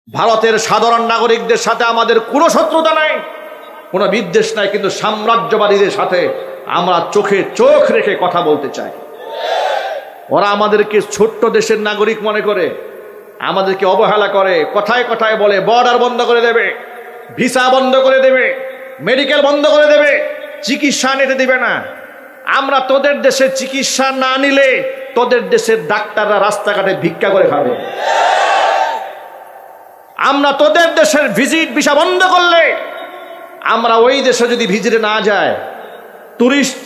ভারতের সাধারণ নাগরিকদের সাথে আমাদের কোনো শত্রুতা নাই, কোনো বিদ্বেষ নাই, কিন্তু সাম্রাজ্যবাদীদের সাথে আমরা চোখে চোখ রেখে কথা বলতে চাই। ওরা আমাদেরকে ছোট্ট দেশের নাগরিক মনে করে, আমাদেরকে অবহেলা করে, কথায় কথায় বলে বর্ডার বন্ধ করে দেবে, ভিসা বন্ধ করে দেবে, মেডিকেল বন্ধ করে দেবে, চিকিৎসা নিতে দিবে না। আমরা তোদের দেশে চিকিৎসা না নিলে তোদের দেশের ডাক্তাররা রাস্তাঘাটে ভিক্ষা করে খাবে। আমরা তোদের দেশের ভিজিট ভিসা বন্ধ করলে আমরা ওই দেশে যদি ভিজিটে না যায়, টুরিস্ট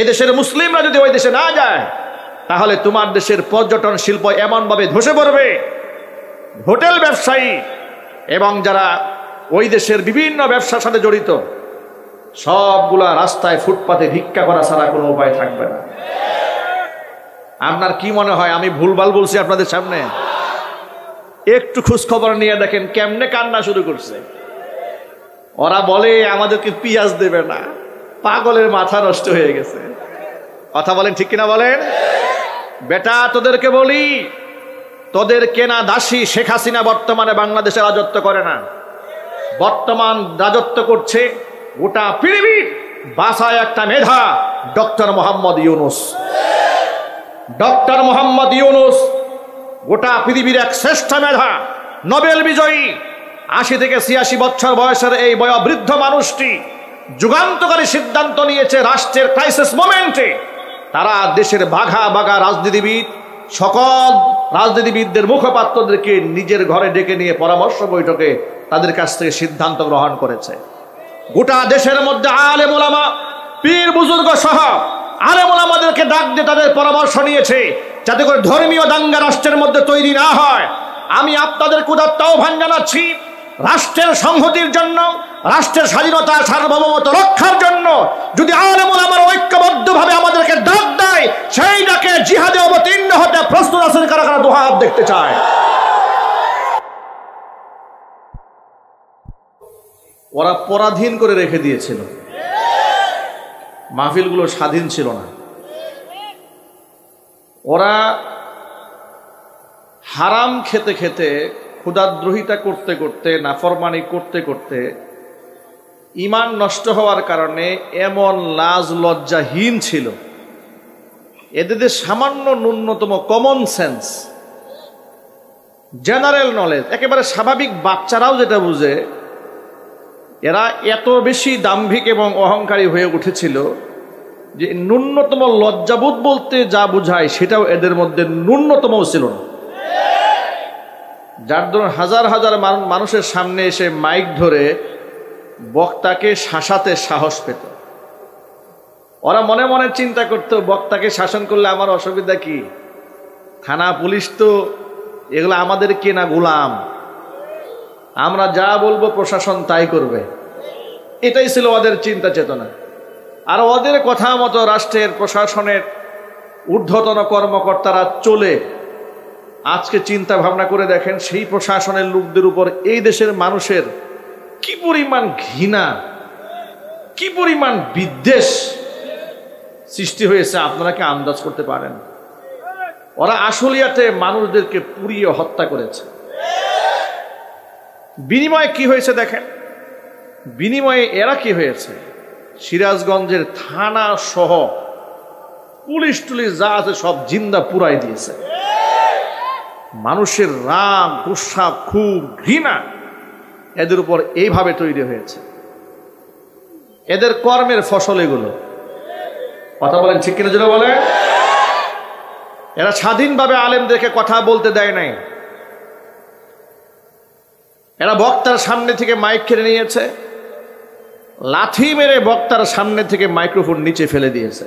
এদেশের মুসলিমরা যদি ওই দেশে না যায়, তাহলে তোমার দেশের পর্যটন শিল্প এমনভাবে ধসে পড়বে, হোটেল ব্যবসায়ী এবং যারা ওই দেশের বিভিন্ন ব্যবসার সাথে জড়িত সবগুলা রাস্তায় ফুটপাতে ভিক্ষা করা ছাড়া কোনো উপায় থাকবে না। আপনার কি মনে হয় আমি ভুলভাল বলছি আপনাদের সামনে? একটু খোঁজ খবর নিয়ে দেখেন কেমনে কান্না শুরু করছে। ওরা বলে আমাদেরকে পিঁয়াজ দেবে না, পাগলের মাথা নষ্ট হয়ে গেছে। কথা বলেন ঠিক কিনা বলেন? বেটা তোদেরকে বলি, তোদের কেনা দাসী শেখ হাসিনা বর্তমানে বাংলাদেশে রাজত্ব করে না, বর্তমান রাজত্ব করছে গোটা পৃথিবীর বাসায় একটা মেধা, ডক্টর মোহাম্মদ ইউনূস। ডক্টর মোহাম্মদ ইউনূস গোটা পৃথিবীর এক শ্রেষ্ঠ মেধা, নোবেল বিজয়ী। ৮০ থেকে ৮৬ বছর বয়সের এই বয়োবৃদ্ধ মানুষটি যুগান্তকারী সিদ্ধান্ত নিয়েছে রাষ্ট্রের ক্রাইসিস মোমেন্টে। তারা দেশের বাঘা বাঘা রাজনীতিবিদ, সকল রাজনীতিবিদদের মুখপাত্রদেরকে নিজের ঘরে ডেকে নিয়ে পরামর্শ বৈঠকে তাদের কাছ থেকে সিদ্ধান্ত গ্রহণ করেছে। গোটা দেশের মধ্যে আলেম ওলামা, পীর বুজুর্গ সহ আলেম ওলামাদেরকে ডাক দিয়ে তাদের পরামর্শ নিয়েছে যাতে করে ধর্মীয় দাঙ্গা রাষ্ট্রের মধ্যে তৈরি না হয়। আমি আপনাদের উদাত্ত আহ্বান জানাচ্ছি, রাষ্ট্রের সংহতির জন্য, রাষ্ট্রের স্বাধীনতা সার্বভৌমত্ব রক্ষার জন্য যদি আলেম ওলামারা ঐক্যবদ্ধভাবে আমাদেরকে ডাক দেয়, সেই ডাকে জিহাদে অবতীর্ণ হতে প্রস্তুত আছেন কারা কারা? দুহাত দেখতে চায়। ওরা পরাধীন করে রেখে দিয়েছিল, মাহফিলগুলো স্বাধীন ছিল না। ওরা হারাম খেতে খেতে, ক্ষুধাদ্রোহিতা করতে করতে, নাফরমানি করতে করতে ঈমান নষ্ট হওয়ার কারণে এমন লাজ লজ্জাহীন ছিল, এদের সামান্য ন্যূনতম কমন সেন্স, জেনারেল নলেজ, একেবারে স্বাভাবিক বাচ্চারাও যেটা বুঝে, এরা এত বেশি দাম্ভিক এবং অহংকারী হয়ে উঠেছিল যে ন্যূনতম লজ্জাবোধ বলতে যা বুঝায় সেটাও এদের মধ্যে ন্যূনতম ছিল না। যার ধরুন হাজার হাজার মানুষের সামনে এসে মাইক ধরে বক্তাকে শাসাতে সাহস পেত। ওরা মনে মনে চিন্তা করত, বক্তাকে শাসন করলে আমার অসুবিধা কি? থানা পুলিশ তো এগুলো আমাদের কেনা গোলাম, আমরা যা বলবো প্রশাসন তাই করবে। এটাই ছিল ওদের চিন্তা চেতনা। আর ওদের কথা মতো রাষ্ট্রের প্রশাসনের ঊর্ধ্বতন কর্মকর্তারা চলে। আজকে চিন্তা ভাবনা করে দেখেন সেই প্রশাসনের লোকদের উপর এই দেশের মানুষের কি পরিমাণ ঘৃণা, কি পরিমাণ বিদ্বেষ সৃষ্টি হয়েছে আপনারা কি আন্দাজ করতে পারেন? ওরা আসলিয়াতে মানুষদেরকে পুড়িয়ে হত্যা করেছে। বিনিময়ে কি হয়েছে দেখেন, বিনিময়ে এরা কি হয়েছে, সিরাজগঞ্জের থানা সহ পুলিশ টুলিশ যা আছে সব জিন্দা পুরাই দিয়েছে। মানুষের রাগ, গুসা, ক্ষোভ, ঘৃণা এদের উপর এইভাবে তৈরি হয়েছে। এদের কর্মের ফসল এগুলো। কথা বলেন ঠিক কিনা? যেটা বলে, এরা স্বাধীনভাবে আলেমদেরকে কথা বলতে দেয় নাই। এরা বক্তার সামনে থেকে মাইক কেড়ে নিয়েছে, লাথি মেরে বক্তার সামনে থেকে মাইক্রোফোন নিচে ফেলে দিয়েছে।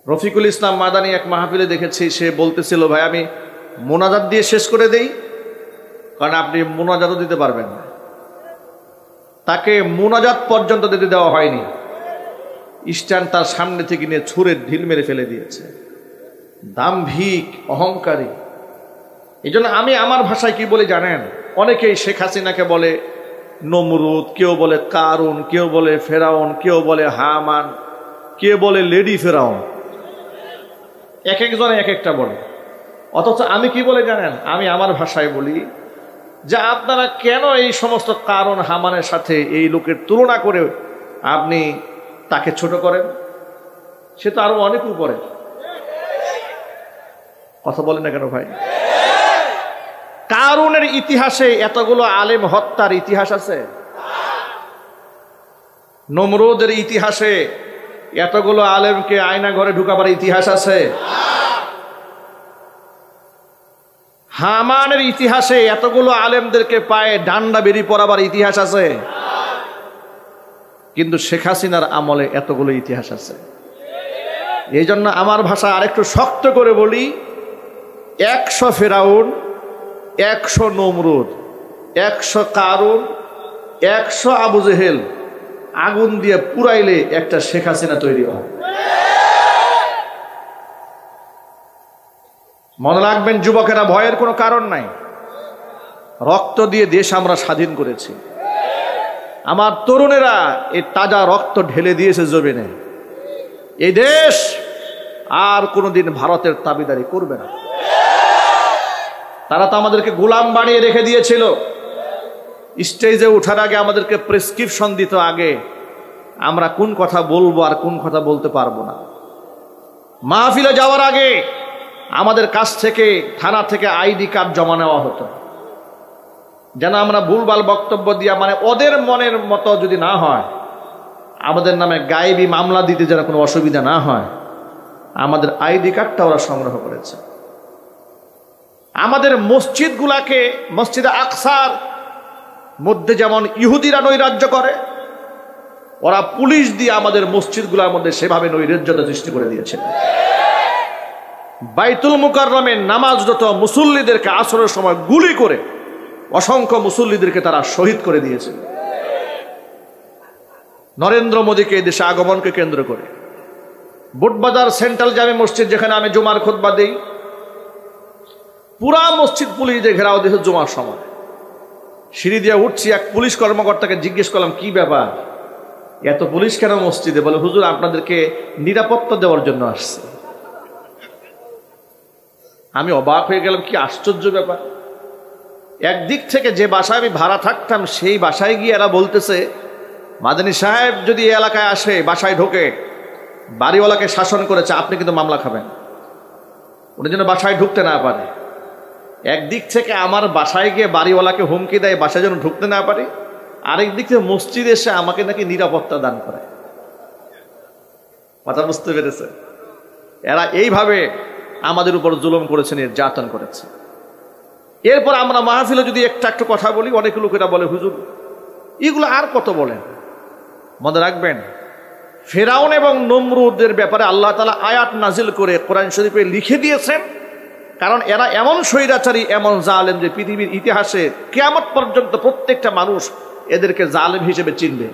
রফিকুল ইসলাম মাদানী এক মাহফিলে দেখেছি, সে বলতেছিল, ভাই আমি মোনাজাত দিয়ে শেষ করে দেই, কারণ আপনি মোনাজাতও দিতে পারবেন না। তাকে মোনাজাত পর্যন্ত দিতে দেওয়া হয়নি, স্ট্যান্ড তার সামনে থেকে নিয়ে ছুঁড়ে ঢিল মেরে ফেলে দিয়েছে। দাম্ভিক, অহংকারী। এই জন্য আমি আমার ভাষায় কি বলি জানেন? অনেকেই শেখ হাসিনাকে বলে নমরুদ, কেউ বলে কারুন, কেউ বলে ফেরাউন, কেউ বলে হামান, কেউ বলে লেডি ফেরাউন। এক একজনে এক একটা বলে। অথচ আমি কি বলে জানেন, আমি আমার ভাষায় বলি যে আপনারা কেন এই সমস্ত কারণ হামানের সাথে এই লোকের তুলনা করে আপনি তাকে ছোট করেন? সে তো আরো অনেক উপরে। কথা বলেন না কেন ভাই? কারুনের ইতিহাসে এতগুলো আলেম হত্যার ইতিহাস আছে? নমরুদের ইতিহাসে এতগুলো আলেমকে আয়না ঘরে ঢুকাবার ইতিহাস আছে? হামানের ইতিহাসে এতগুলো আলেমদেরকে পায়ে ডান্ডা বেরি পরাবার ইতিহাস আছে? কিন্তু শেখ হাসিনার আমলে এতগুলো ইতিহাস আছে। এই জন্য আমার ভাষা আরেকটু শক্ত করে বলি, 100 ফেরাউন, 100 নমরুদ, 100 কারুন, 100 আবু জেহেল আগুন দিয়ে পুরাইলে একটা শেখ হাসিনা তৈরি হয়। মনে রাখবেন যুবকেরা, ভয়ের কোনো কারণ নাই। রক্ত দিয়ে দেশ আমরা স্বাধীন করেছি। আমার তরুণেরা এই তাজা রক্ত ঢেলে দিয়েছে জমিনে। এই দেশ আর কোনোদিন ভারতের দাবিদারি করবে না। তারা তো আমাদেরকে গোলাম বানিয়ে রেখে দিয়েছিল। স্টেজে ওঠার আগে আমাদেরকে প্রেসক্রিপশন দিত, আগে আমরা কোন কথা বলবো আর কোন কথা বলতে পারবো না। মাহফিলে যাওয়ার আগে আমাদের কাছ থেকে থানা থেকে আইডি কার্ড জমা নেওয়া হতো, যেন আমরা ভুলভাল বক্তব্য দিয়া, মানে ওদের মনের মতো যদি না হয়, আমাদের নামে গায়েবী মামলা দিতে যেন কোনো অসুবিধা না হয়, আমাদের আইডি কার্ডটা ওরা সংগ্রহ করেছে। আমাদের মসজিদগুলাকে, মসজিদে আকসার মধ্যে যেমন ইহুদিরা নৈরাজ্য করে, ওরা পুলিশ দিয়ে আমাদের মসজিদগুলোর মধ্যে সেভাবে নৈরাজ্যতা সৃষ্টি করে দিয়েছে। বাইতুল মুকাররমে নামাজরত মুসল্লিদেরকে আসরের সময় গুলি করে অসংখ্য মুসল্লিদেরকে তারা শহীদ করে দিয়েছে। নরেন্দ্র মোদীকে দেশে আগমনকে কেন্দ্র করে বুটবাজার সেন্ট্রাল জামে মসজিদ, যেখানে আমি জুমার খুতবা দেই, পুরা মসজিদ পুলিশ দিয়ে ঘেরাও দিয়েছে। জুমার সময় সিঁড়ি দিয়ে উঠছি, এক পুলিশ কর্মকর্তাকে জিজ্ঞেস করলাম, কি ব্যাপার, এত পুলিশ কেন মসজিদে? বলে, হুজুর আপনাদেরকে নিরাপত্তা দেওয়ার জন্য আসছে। আমি অবাক হয়ে গেলাম, কি আশ্চর্য ব্যাপার। একদিক থেকে যে বাসায় আমি ভাড়া থাকতাম সেই বাসায় গিয়ে এরা বলতেছে, মাদানী সাহেব যদি এই এলাকায় আসে, বাসায় ঢোকে, বাড়িওয়ালাকে শাসন করেছে, আপনি কিন্তু মামলা খাবেন, উনি যেন বাসায় ঢুকতে না পারে। একদিক থেকে আমার বাসায় গিয়ে বাড়িওয়ালাকে হুমকি দেয় বাসায় যেন ঢুকতে না পারে, আরেক দিক থেকে মসজিদে এসে আমাকে নাকি নিরাপত্তা দান করে। কথা বুঝতে পেরেছে? এরা এইভাবে আমাদের উপর জুলুম করেছে, নির্যাতন করেছে। এরপর আমরা মাহফিলে যদি একটু কথা বলি, অনেক লোকেরা বলে, হুজুর এগুলো আর কত বলেন। মনে রাখবেন, ফেরাউন এবং নমরুদের ব্যাপারে আল্লাহ তাআলা আয়াত নাজিল করে কোরআন শরীফে লিখে দিয়েছেন, কারণ এরা এমন স্বৈরাচারী, এমন জালেম যে পৃথিবীর ইতিহাসে কিয়ামত পর্যন্ত প্রত্যেকটা মানুষ এদেরকে জালেম হিসেবে চিনবে।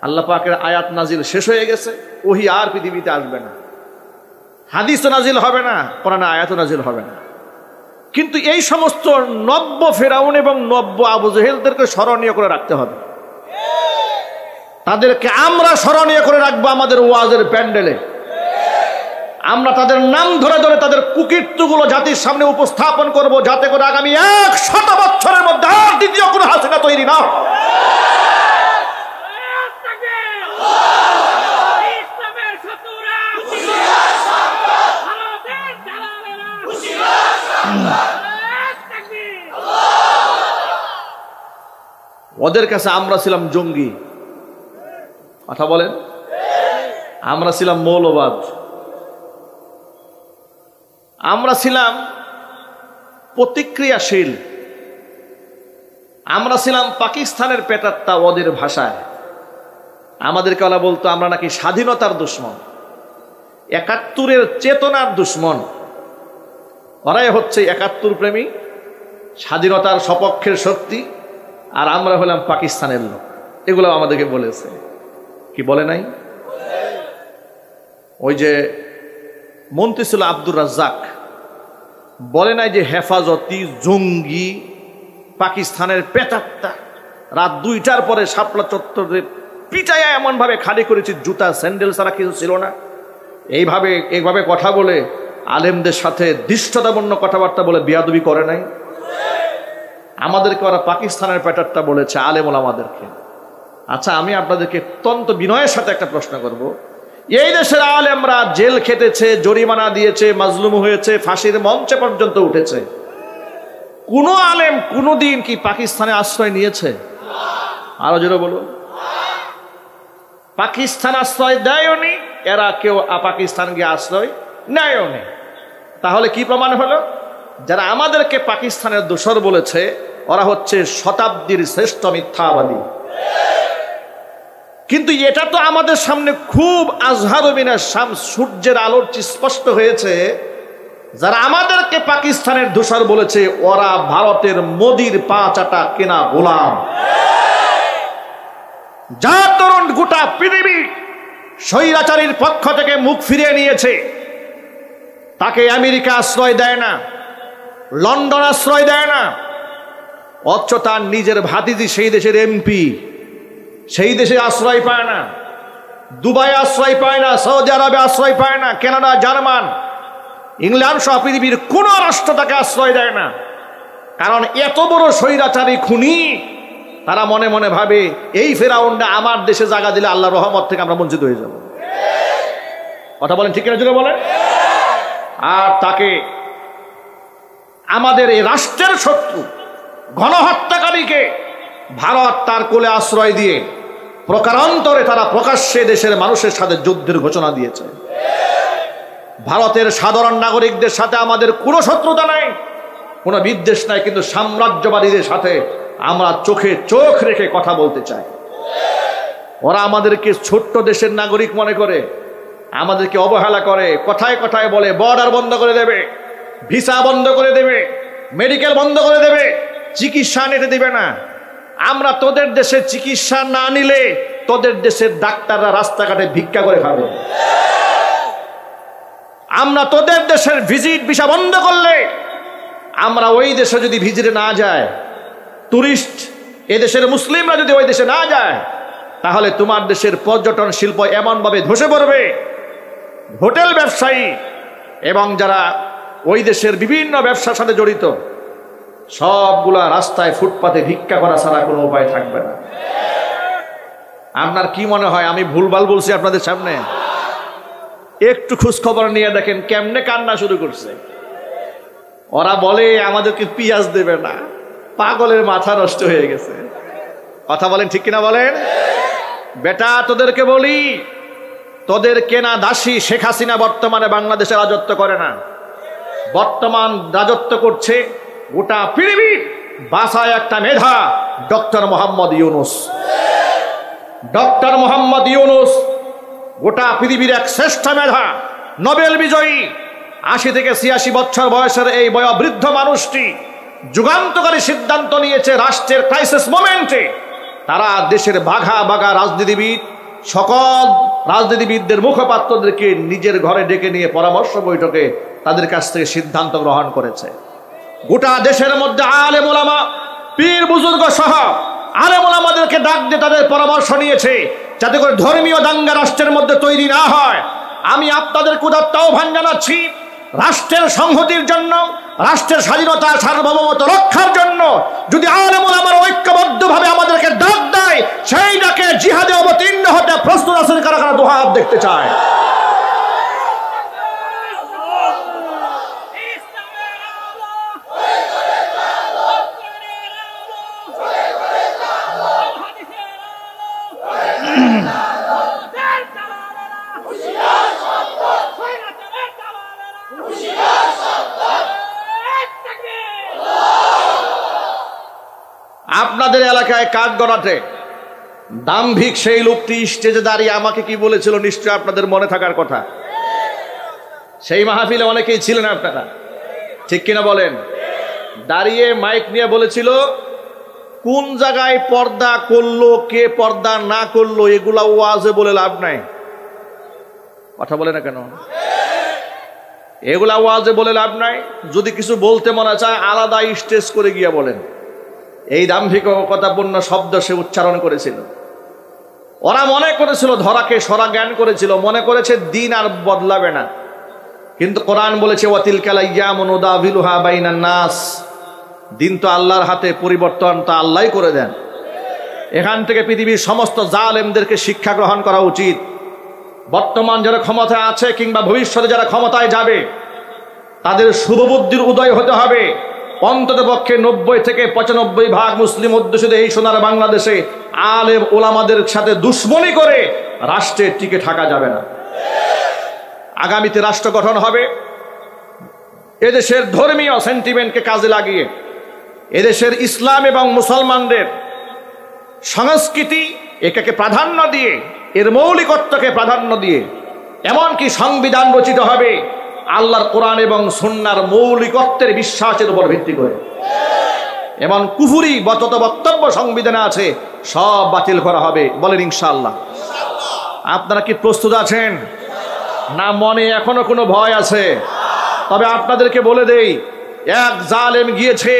আল্লাহ পাকের আয়াত নাজিল শেষ হয়ে গেছে, ওহী আর পৃথিবীতে আসবে না, হাদিসও নাজিল হবে না, কোরআনে আয়াতও নাজিল হবে না। কিন্তু এই সমস্ত নব্য ফেরাউন এবং নব্য আবু জেহেলদেরকে স্মরণীয় করে রাখতে হবে। তাদেরকে আমরা স্মরণীয় করে রাখবো আমাদের ওয়াজের প্যান্ডেলে। আমরা তাদের নাম ধরে ধরে তাদের কুকীর্তিগুলো জাতির সামনে উপস্থাপন করব, যাতে করে আগামী 100 বছরের মধ্যে আর দ্বিতীয় কোনো হাসিনা তৈরি না। ওদের কাছে আমরা ছিলাম জঙ্গি, কথা বলেন, আমরা ছিলাম মৌলবাদ, আমরা ছিলাম প্রতিক্রিয়াশীল, আমরা ছিলাম পাকিস্তানের পেটাত্তা। ওদের ভাষায় আমাদেরকে ওরা বলতো আমরা নাকি স্বাধীনতার দুশ্মন, ৭১-এর চেতনার দুশ্মন। ওরাই হচ্ছে ৭১ প্রেমী, স্বাধীনতার সপক্ষের শক্তি, আর আমরা হলাম পাকিস্তানের লোক। এগুলো আমাদেরকে বলেছে, কি বলে নাই? ওই যে মন্ত্রী ছিল আব্দুর রাজ্জাক, বলে নাই যে হেফাজতি জঙ্গি পাকিস্তানের পেটাত্তা। রাত 2টার পরে শাপলা চত্বরে পিটাইয়া এমন ভাবে খালি করেছি, জুতা স্যান্ডেল ছাড়া কিছু ছিল না। এইভাবে কথা বলে আলেমদের সাথে দৃষ্টতাপূর্ণ কথাবার্তা বলে বেয়াদবি করে নাই? আমাদেরকে ওরা পাকিস্তানের প্যাটার্নটা বলেছে আলেম ওলামাদেরকে। আচ্ছা, আমি আপনাদেরকে অত্যন্ত বিনয়ের সাথে একটা প্রশ্ন করব। এই দেশের আলেমরা জেল খেটেছে, জরিমানা দিয়েছে, মাজলুম হয়েছে, ফাঁসির মঞ্চে পর্যন্ত উঠেছে। কোন আলেম কোনদিন কি পাকিস্তানে আশ্রয় নিয়েছে? আরো জোরে বলুন। পাকিস্তান আশ্রয় দেয়নি, এরা কেউ পাকিস্তান গিয়ে আশ্রয় নেয়নি। তাহলে কি প্রমাণ হলো? যারা আমাদেরকে পাকিস্তানের দোসর বলেছে ওরা হচ্ছে শতাব্দীর শ্রেষ্ঠ মিথ্যাবাদী। কিন্তু এটা তো আমাদের সামনে খুব আজহারুবিনা শামস, সূর্যের আলোর স্পষ্ট হয়েছে। যারা আমাদেরকে পাকিস্তানের দোসর বলেছে ওরা ভারতের মোদির পা চাটা কেনা গোলাম। যা তরুণ গোটা পৃথিবী স্বৈরাচারীর পক্ষ থেকে মুখ ফিরিয়ে নিয়েছে, তাকে আমেরিকা আশ্রয় দেয় না, লন্ডন আশ্রয় দেয় না, অথচ তার নিজের ভাতিজি সেই দেশের এমপি সেই দেশে আশ্রয় পায় না, দুবাই আশ্রয় পায় না, সৌদি আরবে আশ্রয় পায় না, কানাডা, জার্মান, ইংল্যান্ড সহ পৃথিবীর কোন রাষ্ট্র তাকে আশ্রয় দেয় না। কারণ এত বড় স্বৈরাচারী খুনি, তারা মনে মনে ভাবে এই ফেরাউনটা আমার দেশে জায়গা দিলে আল্লাহর রহমত থেকে আমরা বঞ্চিত হয়ে যাব। কথা বলেন ঠিক না? জোরে বলেন। আর তাকে আমাদের এই রাষ্ট্রের শত্রু গণহত্যাকারীকে ভারত তার কোলে আশ্রয় দিয়ে প্রকারান্তরে তারা প্রকাশ্যে দেশের মানুষের সাথে যুদ্ধের ঘোষণা দিয়েছে। ভারতের সাধারণ নাগরিকদের সাথে আমাদের কোনো শত্রুতা নাই, কোনো বিদ্বেষ নাই, কিন্তু সাম্রাজ্যবাদীদের সাথে আমরা চোখে চোখ রেখে কথা বলতে চাই। ওরা আমাদেরকে ছোট্ট দেশের নাগরিক মনে করে, আমাদেরকে অবহেলা করে, কথায় কথায় বলে বর্ডার বন্ধ করে দেবে, ভিসা বন্ধ করে দেবে, মেডিকেল বন্ধ করে দেবে, চিকিৎসা নিতে দিবে না। আমরা তোদের দেশে চিকিৎসা না নিলে তোদের দেশের ডাক্তাররা রাস্তাঘাটে ভিক্ষা করে খাবে। আমরা তোদের দেশের ভিজিট ভিসা বন্ধ করলে আমরা ওই দেশে যদি ভিজিটে না যায়, টুরিস্ট এদেশের মুসলিমরা যদি ওই দেশে না যায়, তাহলে তোমার দেশের পর্যটন শিল্প এমনভাবে ধসে পড়বে, হোটেল ব্যবসায়ী এবং যারা ওই দেশের বিভিন্ন ব্যবসার সাথে জড়িত সবগুলা রাস্তায় ফুটপাতে ভিক্ষা করা ছাড়া কোনো উপায় থাকবে না। আপনার কি মনে হয় আমি ভুলভাল বলছি আপনাদের সামনে? একটু খোঁজ খবর নিয়ে দেখেন কেমনে কান্না শুরু করছে। ওরা বলে আমাদেরকে পিঁয়াজ দেবে না, পাগলের মাথা নষ্ট হয়ে গেছে। কথা বলেন ঠিক কিনা বলেন? বেটা তোদেরকে বলি, তোদের কেনা দাসী শেখ হাসিনা বর্তমানে বাংলাদেশে রাজত্ব করে না, বর্তমান রাজত্ব করছে গোটা পৃথিবীর বাসায় একটা মেধা, ডক্টর মোহাম্মদ ইউনুস। ডক্টর মোহাম্মদ ইউনুস গোটা পৃথিবীর এক শ্রেষ্ঠ মেধা, নোবেল বিজয়ী। ৮০ থেকে ৮৬ বছর বয়সের এই বয়োবৃদ্ধ মানুষটি যুগান্তকারী সিদ্ধান্ত নিয়েছে রাষ্ট্রের ক্রাইসিস মোমেন্টে তারা দেশের বাঘা বাঘা রাজনীতিবিদ, সকল রাজনীতিবিদদের মুখপাত্রদেরকে নিজের ঘরে ডেকে নিয়ে পরামর্শ বৈঠকে তাদের কাছ থেকে সিদ্ধান্ত গ্রহণ করেছে। গোটা দেশের মধ্যে আলেম ওলামা, পীর বুজুর্গ সহ আলেম ওলামাদেরকে ডাক দিয়ে তাদের পরামর্শ নিয়েছে যাতে করে ধর্মীয় দাঙ্গা রাষ্ট্রের মধ্যে তৈরি না হয়। আমি আপনাদের উদাত্ত আহ্বান জানাচ্ছি, রাষ্ট্রের সংহতির জন্য, রাষ্ট্রের স্বাধীনতা সার্বভৌমত্ব রক্ষার জন্য যদি আলেম ওলামারা ঐক্যবদ্ধভাবে আমাদেরকে ডাক দেয়, সেই ডাকে জিহাদে অবতীর্ণ হতে প্রস্তুত আছেন কারা কারা? দুই হাত দেখতে চায়। আপনাদের এলাকায় কাঠগড়াতে দাম্ভিক সেই লোকটি স্টেজে দাঁড়িয়ে আমাকে কি বলেছিল নিশ্চয় আপনাদের মনে থাকার কথা। সেই মাহফিলে অনেকেই ছিলেন আপনারা, ঠিক কিনা বলেন? দাঁড়িয়ে মাইক নিয়ে বলেছিল কোন জায়গায় পর্দা করলো, কে পর্দা না করলো এগুলা ওয়াজে বলে লাভ নাই। কথা বলে না কেন? এগুলা ওয়াজে বলে লাভ নাই। যদি কিছু বলতে মনে চায় আলাদা স্টেজ করে গিয়া বলেন। এই দাম্ভিকতাপূর্ণ শব্দ সে উচ্চারণ করেছিল। ওরা মনে করেছিল ধরাকে সরা জ্ঞান করেছিল, মনে করেছে দিন আর বদলাবে না। কিন্তু কোরআন বলেছে ওয়াতিলকাল আইয়ামু নুদাবিলুহা বাইনান নাস, দিন তো আল্লাহর হাতে, পরিবর্তন তো আল্লাহই করে দেন। এখান থেকে পৃথিবীর সমস্ত জালেমদেরকে শিক্ষা গ্রহণ করা উচিত। বর্তমান যারা ক্ষমতায় আছে কিংবা ভবিষ্যতে যারা ক্ষমতায় যাবে, তাদের শুভবুদ্ধির উদয় হতে হবে। অন্তত পক্ষে 90 থেকে 95% মুসলিম অধ্যুষিত এই সোনার বাংলাদেশে আলেম ওলামাদের সাথে দুশ্মনী করে রাষ্ট্রে টিকে থাকা যাবে না। আগামীতে রাষ্ট্র গঠন হবে এদেশের ধর্মীয় সেন্টিমেন্টকে কাজে লাগিয়ে, এদেশের ইসলাম এবং মুসলমানদের সংস্কৃতি এটাকে প্রাধান্য দিয়ে, এর মৌলিকত্বকে প্রাধান্য দিয়ে, এমনকি সংবিধান রচিত হবে আল্লাহর কোরআন এবং সুন্নাহর মৌলিকত্বের বিশ্বাসের উপর ভিত্তি করে। এমন কুফুরি যত বক্তব্য সংবিধানে আছে সব বাতিল করা হবে, বলেন ইনশাআল্লাহ। আপনারা কি প্রস্তুত আছেন, না মনে এখনো কোনো ভয় আছে? তবে আপনাদেরকে বলে দেই, এক জালেম গিয়েছে,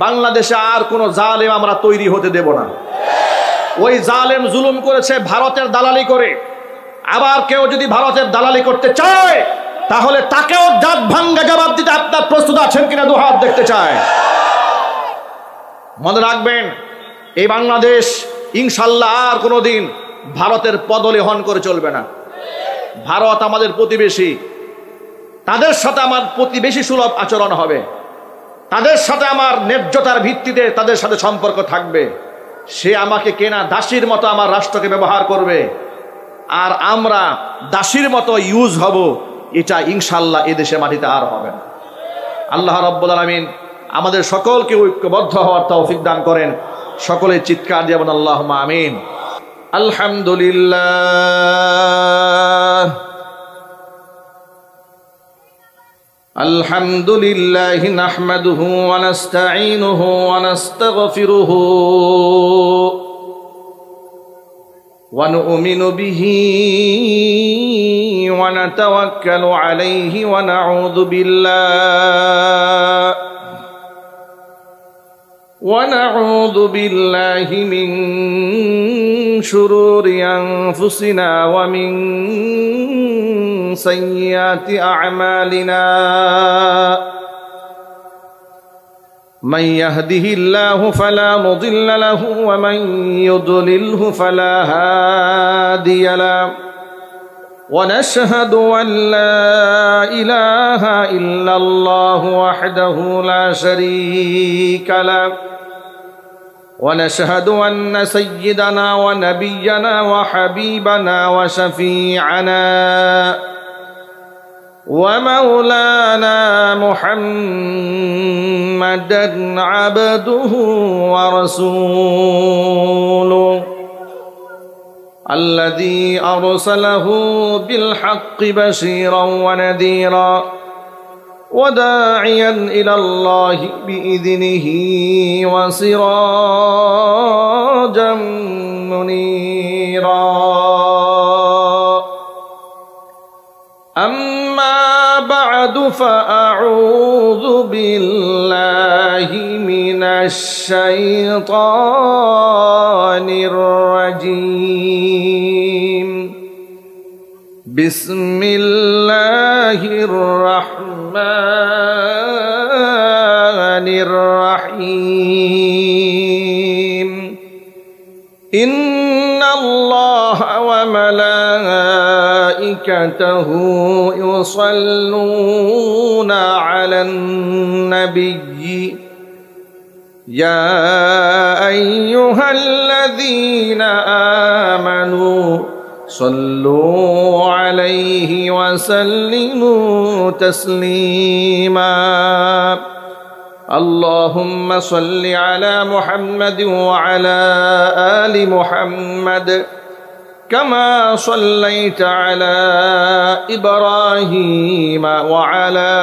বাংলাদেশে আর কোনো জালেম আমরা তৈরি হতে দেব না। ওই জালেম জুলুম করেছে ভারতের দালালি করে, আবার কেউ যদি ভারতের দালালি করতে চায় তাহলে তাকেও দাঁত ভাঙ্গা জবাব দিতে আপনার প্রস্তুত আছেন কিনা দুহাত দেখতে চায়। মনে রাখবেন, এই বাংলাদেশ ইনশাল্লাহ আর কোনোদিন ভারতের পদলেহন করে চলবে না। ভারত আমাদের প্রতিবেশী, তাদের সাথে আমার প্রতিবেশী সুলভ আচরণ হবে, তাদের সাথে আমার ন্যায্যতার ভিত্তিতে তাদের সাথে সম্পর্ক থাকবে। সে আমাকে কেনা দাসীর মতো আমার রাষ্ট্রকে ব্যবহার করবে, আর আমরা দাসীর মতো ইউজ হব, এটা ইনশাল্লাহ এদেশে মাটিতে আর হবে না। আল্লাহ রাব্বুল আলামিন আমাদের সকলকে ঐক্যবদ্ধ হওয়ার তৌফিক দান করেন। সকলে চিৎকার দিয়ে বলেন আল্লাহুম্মা আমিন। আলহামদুলিল্লাহ আলহামদুলিল্লাহ নাহমাদুহু ওয়া নাস্তাঈনুহু ওয়া নাস্তাগফিরুহু ওয়া নু'মিনু বিহি ওয়া নাতাওয়াক্কালু আলাইহি ওয়া নাউযু বিল্লাহি মিন শুরুরি আনফুসিনা ওয়া মিন سيئات أعمالنا من يهده الله فلا مضل له ومن يضلله فلا هادي له ونشهد أن لا إله إلا الله وحده لا شريك له ونشهد أن سيدنا ونبينا وحبيبنا وشفيعنا ومولانا محمدا عبده ورسوله الذي أرسله بالحق بشيرا ونذيرا وداعيا إلى الله بإذنه وسراجا منيرا أما بعد فأعوذ بالله من الشيطان الرجيم بسم الله الرحمن الرحيم إن الله وملائكته يصلون على النبي يا أيها الذين آمنوا صلوا عليه وسلموا تسليما اللهم صل على محمد وعلى آل محمد كما صليت على إبراهيم وعلى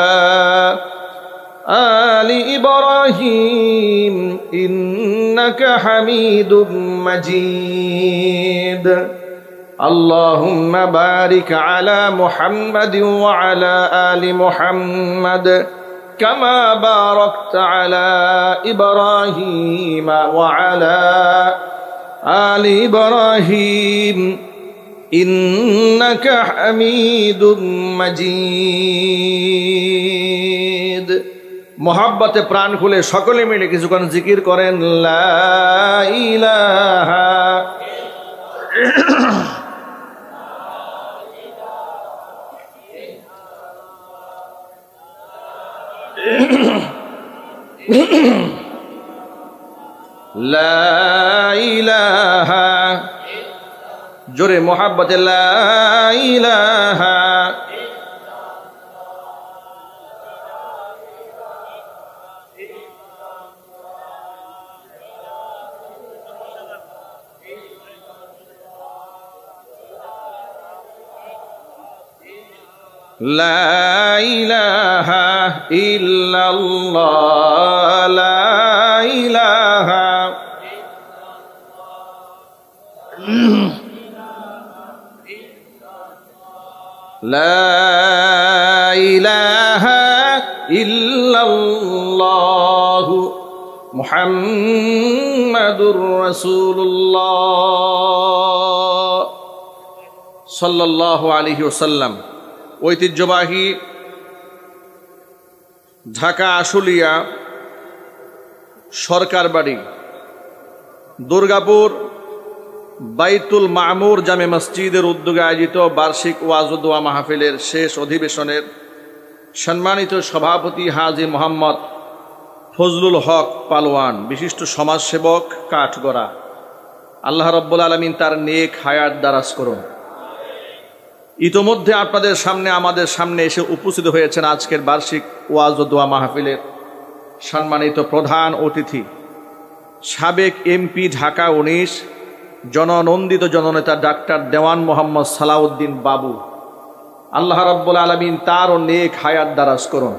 آل إبراهيم إنك حميد مجيد اللهم بارك على محمد وعلى آل محمد كما باركت على إبراهيم وعلى آل إبراهيم ইন্নাকা হামিদুম মাজিদ। মোহাব্বতে প্রাণ খুলে সকলে মিলে কিছুক্ষণ জিকির করেন লা ইলাহা লা ইলাহা, জোরে মোহাব্বতে লা ইলাহা লা ইলাহা ইল্লাল্লাহ লা ইলাহা লা ইলাহা ইল্লাল্লাহ মুহাম্মাদুর রাসূলুল্লাহ সাল্লাল্লাহু আলাইহি ওয়াসাল্লাম। ঐতিহ্যবাহী ঢাকা আশুলিয়া সরকার বাড়ি দুর্গাপুর বাইতুল মামুর জামে মসজিদের উদ্যোগে আয়োজিত বার্ষিক ওয়াজ ও দোয়া মাহফিলের শেষ অধিবেশনের সম্মানিত সভাপতি হাজী মোহাম্মদ ফজলুল হক পালোয়ান, বিশিষ্ট সমাজসেবক কাঠগড়া। আল্লাহ রাব্বুল আলামিন তার নেক হায়াত দারাজ করুন। ইতোমধ্যে আপনাদের সামনে আমাদের সামনে এসে উপস্থিত হয়েছেন আজকের বার্ষিক ওয়াজ ও দোয়া মাহফিলের সম্মানিত প্রধান অতিথি, সাবেক এমপি ঢাকা 19, জননন্দিত জননেতা ডাক্তার দেওয়ান মোহাম্মদ সালাউদ্দিন বাবু। আল্লাহ রাব্বুল আলামিন তারও নেক হায়াত দারাজ করুন।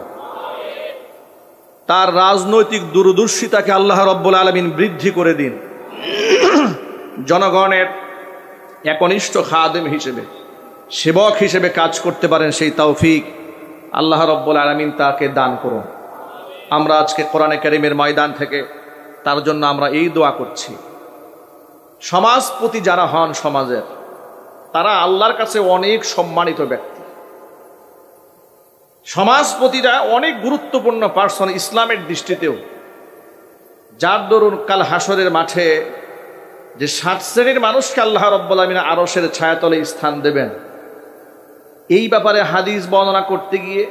তার রাজনৈতিক দূরদর্শিতাকে আল্লাহ রাব্বুল আলামিন বৃদ্ধি করে দিন। জনগণের একনিষ্ঠ খাদেম হিসেবে, সেবক হিসেবে কাজ করতে পারেন সেই তৌফিক আল্লাহ রাব্বুল আলামিন তাকে দান করুন। আমরা আজকে কোরআনে কারীমের ময়দান থেকে তার জন্য আমরা এই দোয়া করছি। সমাজপতি যারা হন সমাজের, তারা আল্লাহর কাছে অনেক সম্মানিত ব্যক্তি। সমাজপতিরা অনেক গুরুত্বপূর্ণ পার্সন ইসলামের দৃষ্টিতেও, যার দরুন কাল হাসরের মাঠে যে 60 শ্রেণীর মানুষকে আল্লাহ রাব্বুল আলামিন আরশের ছায়াতলে স্থান দেবেন, এই ব্যাপারে হাদিস বর্ণনা করতে গিয়ে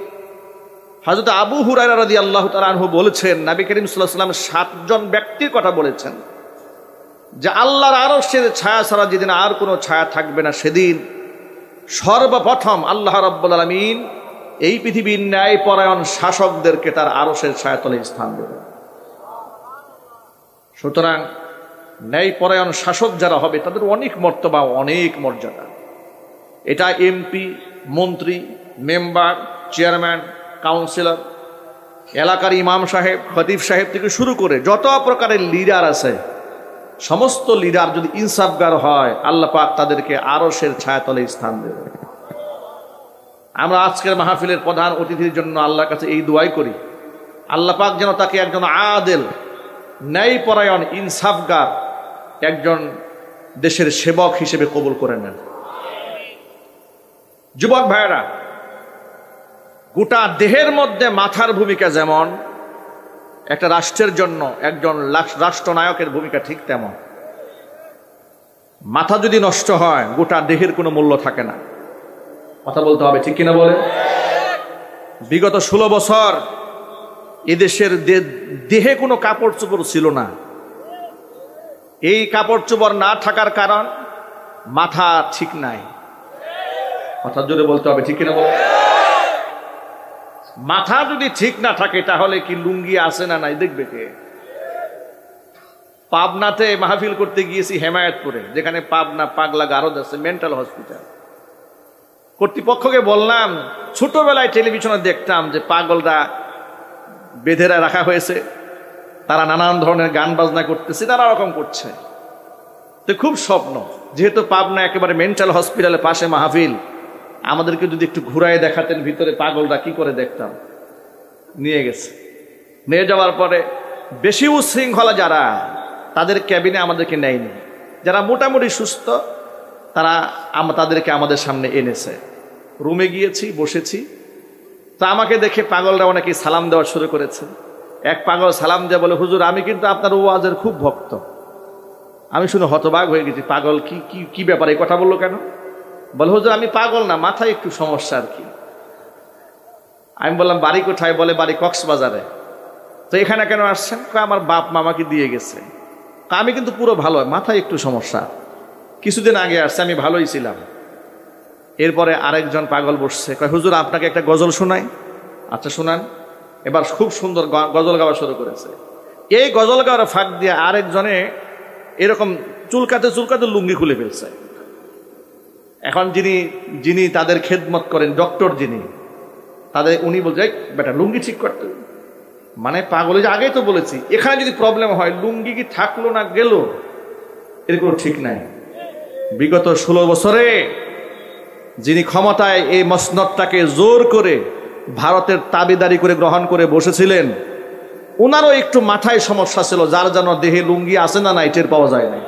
হযরত আবু হুরায়রা রাদিয়াল্লাহু তাআলা আনহু বলেছেন, নবী করিম সাল্লাল্লাহু আলাইহি ওয়াসাল্লাম 7 জন ব্যক্তির কথা বলেছেন যে আল্লাহর আরশের ছায়া ছাড়া যেদিন আর কোনো ছায়া থাকবে না, সেদিন সর্বপ্রথম আল্লাহ রাব্বুল আলামিন এই পৃথিবীর ন্যায়পরায়ণ শাসকদেরকে তার আরশের ছায়াতলে স্থান দেবেন। সুতরাং ন্যায়পরায়ণ শাসক যারা হবে তাদের অনেক মর্তবা, অনেক মর্যাদা। এটা এমপি, মন্ত্রী, মেম্বার, চেয়ারম্যান, কাউন্সিলর, এলাকার ইমাম সাহেব, খতিব সাহেব থেকে শুরু করে যত প্রকারের লিডার আছে, সমস্ত লিডার যদি ইনসাফগার হয়, আল্লাহ পাক তাদেরকে আরশের ছায়াতলে স্থান দেবে। আমরা আজকের মাহফিলের প্রধান অতিথির জন্য আল্লাহর কাছে এই দোয়াই করি, আল্লাহ পাক যেন তাকে একজন আদেল, ন্যায়পরায়ণ, ইনসাফগার একজন দেশের সেবক হিসেবে কবুল করে নেন। যুবক ভাইরা, গোটা দেহের মধ্যে মাথার ভূমিকা যেমন একটা রাষ্ট্রের জন্য একজন রাষ্ট্রনায়কের ভূমিকা ঠিক তেমন। মাথা যদি নষ্ট হয়, গোটা দেহের কোনো মূল্য থাকে না। কথা বলতে হবে, ঠিক কিনা বলে? বিগত 16 বছর এদেশের দেহে কোনো কাপড় চোপড় ছিল না। এই কাপড় চোপড় না থাকার কারণ মাথা ঠিক নাই। কথা জোরে বলতে হবে, ঠিক কিনা বলে? মাথা যদি ঠিক না থাকে তাহলে কি লুঙ্গি আছে না নাই দেখবে কে? পাবনাতে মাহফিল করতে গিয়েছি হেমায়েতপুরে, যেখানে পাবনা পাগলা গারদ আছে, মেন্টাল হসপিটাল। কর্তৃপক্ষকে বললাম, ছোটবেলায় টেলিভিশনে দেখতাম যে পাগলরা বেঁধেরা রাখা হয়েছে, তারা নানান ধরনের গান বাজনা করতেছে, নানা রকম করছে। তো খুব স্বপ্ন, যেহেতু পাবনা একেবারে মেন্টাল হসপিটালের পাশে মাহফিল, আমাদেরকে যদি একটু ঘুরায় দেখাতেন ভিতরে পাগলরা কি করে দেখতাম। নিয়ে গেছে। নিয়ে যাওয়ার পরে বেশি উচ্ছৃঙ্খলা যারা, তাদের ক্যাবিনে আমাদেরকে নেয়নি। যারা মোটামুটি সুস্থ, তাদেরকে আমাদের সামনে এনেছে। রুমে গিয়েছি, বসেছি। তা আমাকে দেখে পাগলরা অনেকে সালাম দেওয়া শুরু করেছে। এক পাগল সালাম দিয়ে বলে, হুজুর আমি কিন্তু আপনার ওয়াজের খুব ভক্ত। আমি শুনে হতবাক হয়ে গেছি, পাগল কি ব্যাপারে এই কথা বললো কেন? বলে, হুজুর আমি পাগল না, মাথায় একটু সমস্যা আর কি। আমি বললাম, বাড়ি কোথায়? বলে, বাড়ি কক্সবাজারে। তো এখানে কেন আসছেন? আমার বাপ মামাকে দিয়ে গেছে। আমি কিন্তু পুরো ভালো, মাথায় একটু সমস্যা, কিছুদিন আগে আসছে, আমি ভালোই ছিলাম। এরপরে আরেকজন পাগল বসছে, কয় হুজুর আপনাকে একটা গজল শোনাই। আচ্ছা শোনান। এবার খুব সুন্দর গজল গাওয়া শুরু করেছে। এই গজল গাওয়ার ফাঁক দিয়ে আরেকজনে এরকম চুলকাতে চুলকাতে লুঙ্গি খুলে ফেলছে। এখন যিনি তাদের খেদমত করেন, ডক্টর যিনি, উনি বলছে, বেটা লুঙ্গি ঠিক করতে। মানে পাগল, যে আগেই তো বলেছি, এখানে যদি প্রবলেম হয়, লুঙ্গি কি থাকলো না গেল, এর কোনো ঠিক নাই। বিগত 16 বছরে যিনি ক্ষমতায় এই মসনদটাকে জোর করে ভারতের তাবিদারি করে গ্রহণ করে বসেছিলেন, ওনারও একটু মাথায় সমস্যা ছিল, যার জন্য দেহে লুঙ্গি আছে না নাই টের পাওয়া যায় না।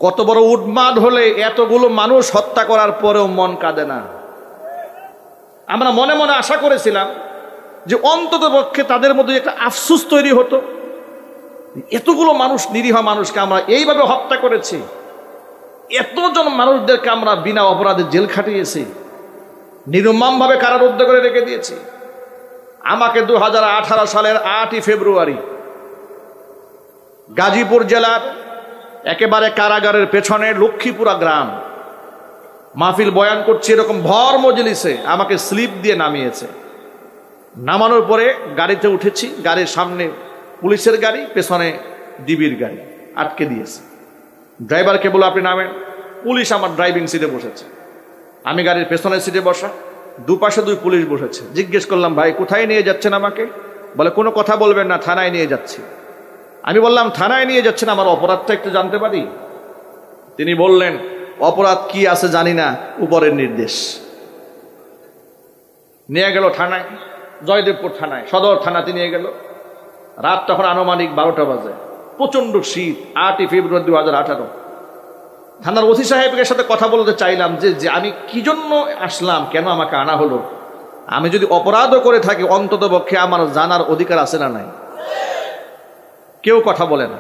কত বড় উন্মাদ হলে এতগুলো মানুষ হত্যা করার পরেও মন কাঁদে না। আমরা মনে মনে আশা করেছিলাম যে অন্তত পক্ষে তাদের মধ্যে একটা আফসোস তৈরি হতো, এতগুলো মানুষ, নিরীহ মানুষকে আমরা এইভাবে হত্যা করেছি, এতজন মানুষদেরকে আমরা বিনা অপরাধে জেল খাটিয়েছি, নির্মমভাবে কারারুদ্ধ করে রেখে দিয়েছি। আমাকে 2018 সালের 8ই ফেব্রুয়ারি গাজীপুর জেলার একেবারে কারাগারের পেছনে লক্ষ্মীপুরা গ্রাম, মাহফিল বয়ান করছি, এরকম ভর মজলিসে আমাকে স্লিপ দিয়ে নামিয়েছে। নামানোর পরে গাড়িতে উঠেছি, গাড়ির সামনে পুলিশের গাড়ি, পেছনে ডিবির গাড়ি আটকে দিয়েছে। ড্রাইভারকে বলে আপনি নামেন। পুলিশ আমার ড্রাইভিং সিটে বসেছে, আমি গাড়ির পেছনের সিটে বসা, দুপাশে 2 পুলিশ বসেছে। জিজ্ঞেস করলাম, ভাই কোথায় নিয়ে যাচ্ছেন আমাকে? বলে, কোনো কথা বলবেন না, থানায় নিয়ে যাচ্ছি। আমি বললাম, থানায় নিয়ে যাচ্ছেন, আমার অপরাধটা একটু জানতে পারি? তিনি বললেন, অপরাধ কি আছে জানি না, উপরের নির্দেশ। নিয়ে গেল থানায়, জয়দেবপুর থানায়, সদর থানাতে নিয়ে গেল। রাত তখন আনুমানিক 12টা বাজে, প্রচন্ড শীত, 8ই ফেব্রুয়ারি 2018। থানার ওসি সাহেবের সাথে কথা বলতে চাইলাম যে আমি কি জন্য আসলাম, কেন আমাকে আনা হলো, আমি যদি অপরাধও করে থাকি অন্তত পক্ষে আমার জানার অধিকার আছে না নাই? কেউ কথা বলে না।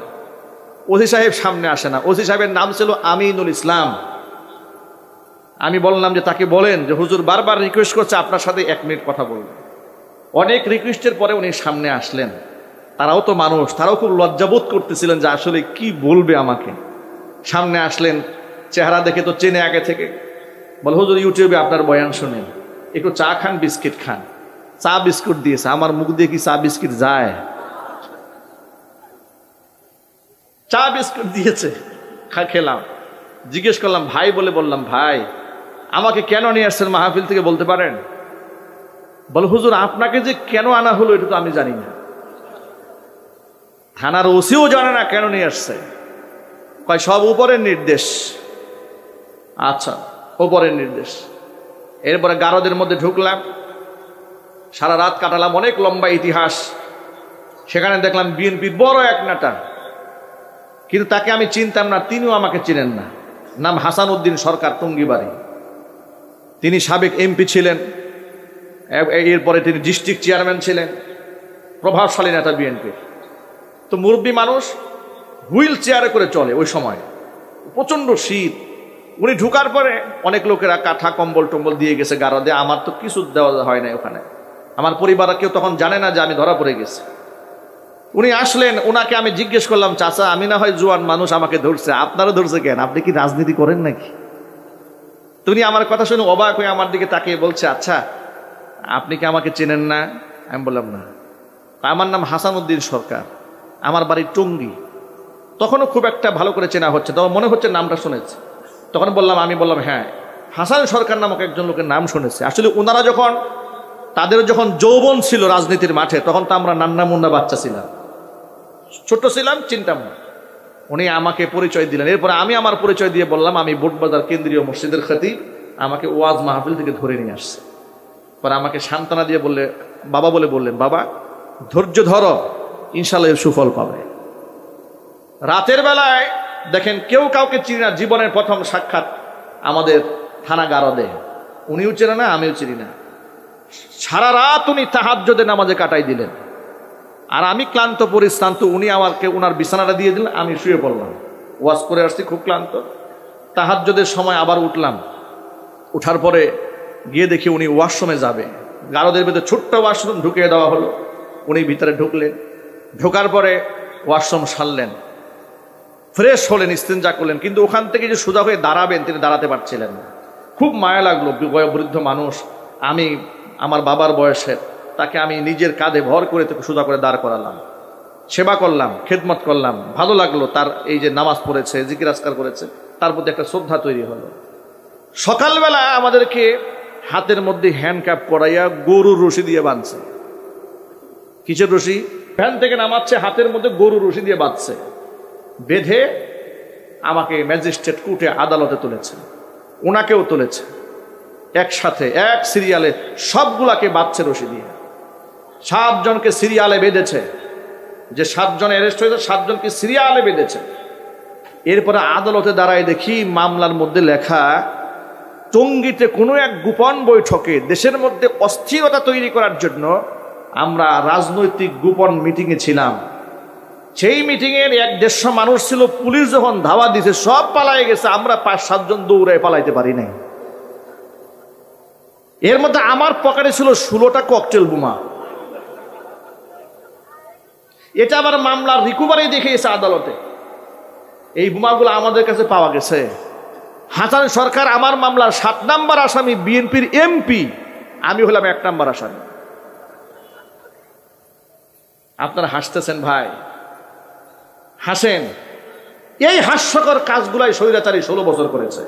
ওসি সাহেব সামনে আসে না। ওসি সাহেবের নাম ছিল আমিনুল ইসলাম। আমি বললাম যে তাকে বলেন যে হুজুর বারবার রিকোয়েস্ট করছে আপনার সাথে 1 মিনিট কথা বলবেন। অনেক রিকোয়েস্টের পরে উনি সামনে আসলেন। তারাও তো মানুষ, তারাও খুব লজ্জাবোধ করতেছিলেন যে আসলে কি বলবে আমাকে। সামনে আসলেন, চেহারা দেখে তো চেনে আগে থেকে। বলে, হুজুর ইউটিউবে আপনার বয়ান শুনেন, একটু চা খান, বিস্কিট খান। চা বিস্কুট দিয়েছে। আমার মুখ দিয়ে কি চা বিস্কিট যায়? চা বিস্কুট দিয়েছে, খেলাম। জিজ্ঞেস করলাম, ভাই বলে বললাম, ভাই আমাকে কেন নিয়ে আসছেন মাহফিল থেকে বলতে পারেন? বলে, হুজুর আপনাকে যে কেন আনা হলো এটা তো আমি জানি না, থানার ওসিও জানে না কেন নিয়ে আসছে। কয় সব উপরের নির্দেশ। আচ্ছা, উপরের নির্দেশ। এরপরে গারদের মধ্যে ঢুকলাম, সারা রাত কাটালাম, অনেক লম্বা ইতিহাস। সেখানে দেখলাম বিএনপির বড় এক নেতা, কিন্তু তাকে আমি চিনতাম না, তিনিও আমাকে চিনেন না। নাম হাসান উদ্দিন সরকার, টঙ্গিবাড়ি। তিনি সাবেক এমপি ছিলেন, এরপরে তিনি ডিস্ট্রিক্ট চেয়ারম্যান ছিলেন, প্রভাবশালী নেতা বিএনপির। তো মুরব্বী মানুষ, হুইল চেয়ারে করে চলে। ওই সময় প্রচণ্ড শীত। উনি ঢুকার পরে অনেক লোকেরা কাঁথা কম্বল টম্বল দিয়ে গেছে গারদে। আমার তো কিছু দেওয়া হয় না ওখানে। আমার পরিবার কেউ তখন জানে না যে আমি ধরা পড়ে গেছি। উনি আসলেন, ওনাকে আমি জিজ্ঞেস করলাম, চাচা আমি না হয় জোয়ান মানুষ, আমাকে ধরছে, আপনারও ধরছে কেন? আপনি কি রাজনীতি করেন নাকি? তুমি আমার কথা শুনে অবাক হয়ে আমার দিকে তাকিয়ে বলছে, আচ্ছা আপনি কি আমাকে চেনেন না? আমি বললাম না। আমার নাম হাসান উদ্দিন সরকার, আমার বাড়ি টঙ্গী। তখনও খুব একটা ভালো করে চেনা হচ্ছে, তখন মনে হচ্ছে নামটা শুনেছে। তখন আমি বললাম হ্যাঁ, হাসান সরকার নামক একজন লোকের নাম শুনেছে। আসলে ওনারা তাদের যখন যৌবন ছিল রাজনীতির মাঠে, তখন তো আমরা নান্না মুন্না বাচ্চা ছিলাম, ছোট ছিলাম, চিনতাম না। উনি আমাকে পরিচয় দিলেন। এরপরে আমি আমার পরিচয় দিয়ে বললাম আমি বোটবাজার কেন্দ্রীয় মসজিদের খতিব, আমাকে ওয়াজ মাহফিল থেকে ধরে নিয়ে আসছে। পরে আমাকে সান্ত্বনা দিয়ে বাবা বলে বললেন, বাবা ধৈর্য ধরো, ইনশাআল্লাহ এর সুফল পাবে। রাতের বেলায় দেখেন কেউ কাউকে চিনি না, জীবনের প্রথম সাক্ষাৎ আমাদের থানা গারদে, উনিও চেনে না আমিও চিনি না। সারা রাত উনি তাহাজ্জুদের নামাজে কাটাই দিলেন, আর আমি ক্লান্ত পরিশ্রান্ত, উনি আমাকে ওনার বিছানাটা দিয়ে দিলেন, আমি শুয়ে পড়লাম। ওয়াজ করে আসছি খুব ক্লান্ত, তাহাজ্জুদের সময় আবার উঠলাম, উঠার পরে গিয়ে দেখি উনি ওয়াশরুমে যাবে, গারদের ভেতরে ছোট্ট ওয়াশরুম ঢুকিয়ে দেওয়া হলো, উনি ভিতরে ঢুকলেন, ঢোকার পরে ওয়াশরুম সারলেন, ফ্রেশ হলেন, ইস্তেঞ্জা করলেন, কিন্তু ওখান থেকে যে সোজা হয়ে দাঁড়াবেন তিনি দাঁড়াতে পারছিলেন না। খুব মায়া লাগলো, বয়োবৃদ্ধ মানুষ, আমি আমার বাবার বয়সের, তাকে আমি নিজের কাঁধে ভর করে তাকে সোজা করে দাঁড় করালাম, সেবা করলাম, খেদমত করলাম, ভালো লাগলো। তার এই যে নামাজ পড়েছে, জিকির আজকার করেছে, তার প্রতি একটা শ্রদ্ধা তৈরি হলো। সকালবেলা আমাদেরকে হাতের মধ্যে হ্যান্ডক্যাপ করাইয়া গরুর রশি দিয়ে বাঁধছে। কিসের রশি? ভ্যান থেকে নামাচ্ছে, হাতের মধ্যে গরুর রশি দিয়ে বাঁধছে, বেঁধে আমাকে ম্যাজিস্ট্রেট কোর্টে আদালতে তুলেছে, ওনাকেও তুলেছে, একসাথে এক সিরিয়ালে সবগুলাকে বাঁধছে রশি দিয়ে। 7 জনকে সিরিয়ালে বেঁধেছে, যে 7 জন অ্যারেস্ট হয়েছে 7 জনকে সিরিয়ালে বেঁধেছে। এরপরে আদালতে দাঁড়ায় দেখি মামলার মধ্যে লেখা, টঙ্গীতে কোনো এক গোপন বৈঠকে দেশের মধ্যে অস্থিরতা তৈরি করার জন্য আমরা রাজনৈতিক গোপন মিটিংয়ে ছিলাম। সেই মিটিংয়ের 1-150 মানুষ ছিল, পুলিশ যখন ধাওয়া দিছে সব পালায় গেছে, আমরা 5-7 জন দৌড়ে পালাইতে পারি নাই। এর মধ্যে আমার পকেটে ছিল 16টা ককটেল বোমা। এটা আবার মামলার রিকভারি দেখিয়েছে আদালতে, এই বোমাগুলো আমাদের কাছে পাওয়া গেছে। হাসান সরকার আমার মামলার 7 নাম্বার আসামি, বিএনপির এমপি, আমি হলাম 1 নাম্বার আসামি। আপনারা হাসতেছেন ভাই, হাসেন। এই হাস্যকর কাজগুলাই স্বৈরাচারী 16 বছর করেছে।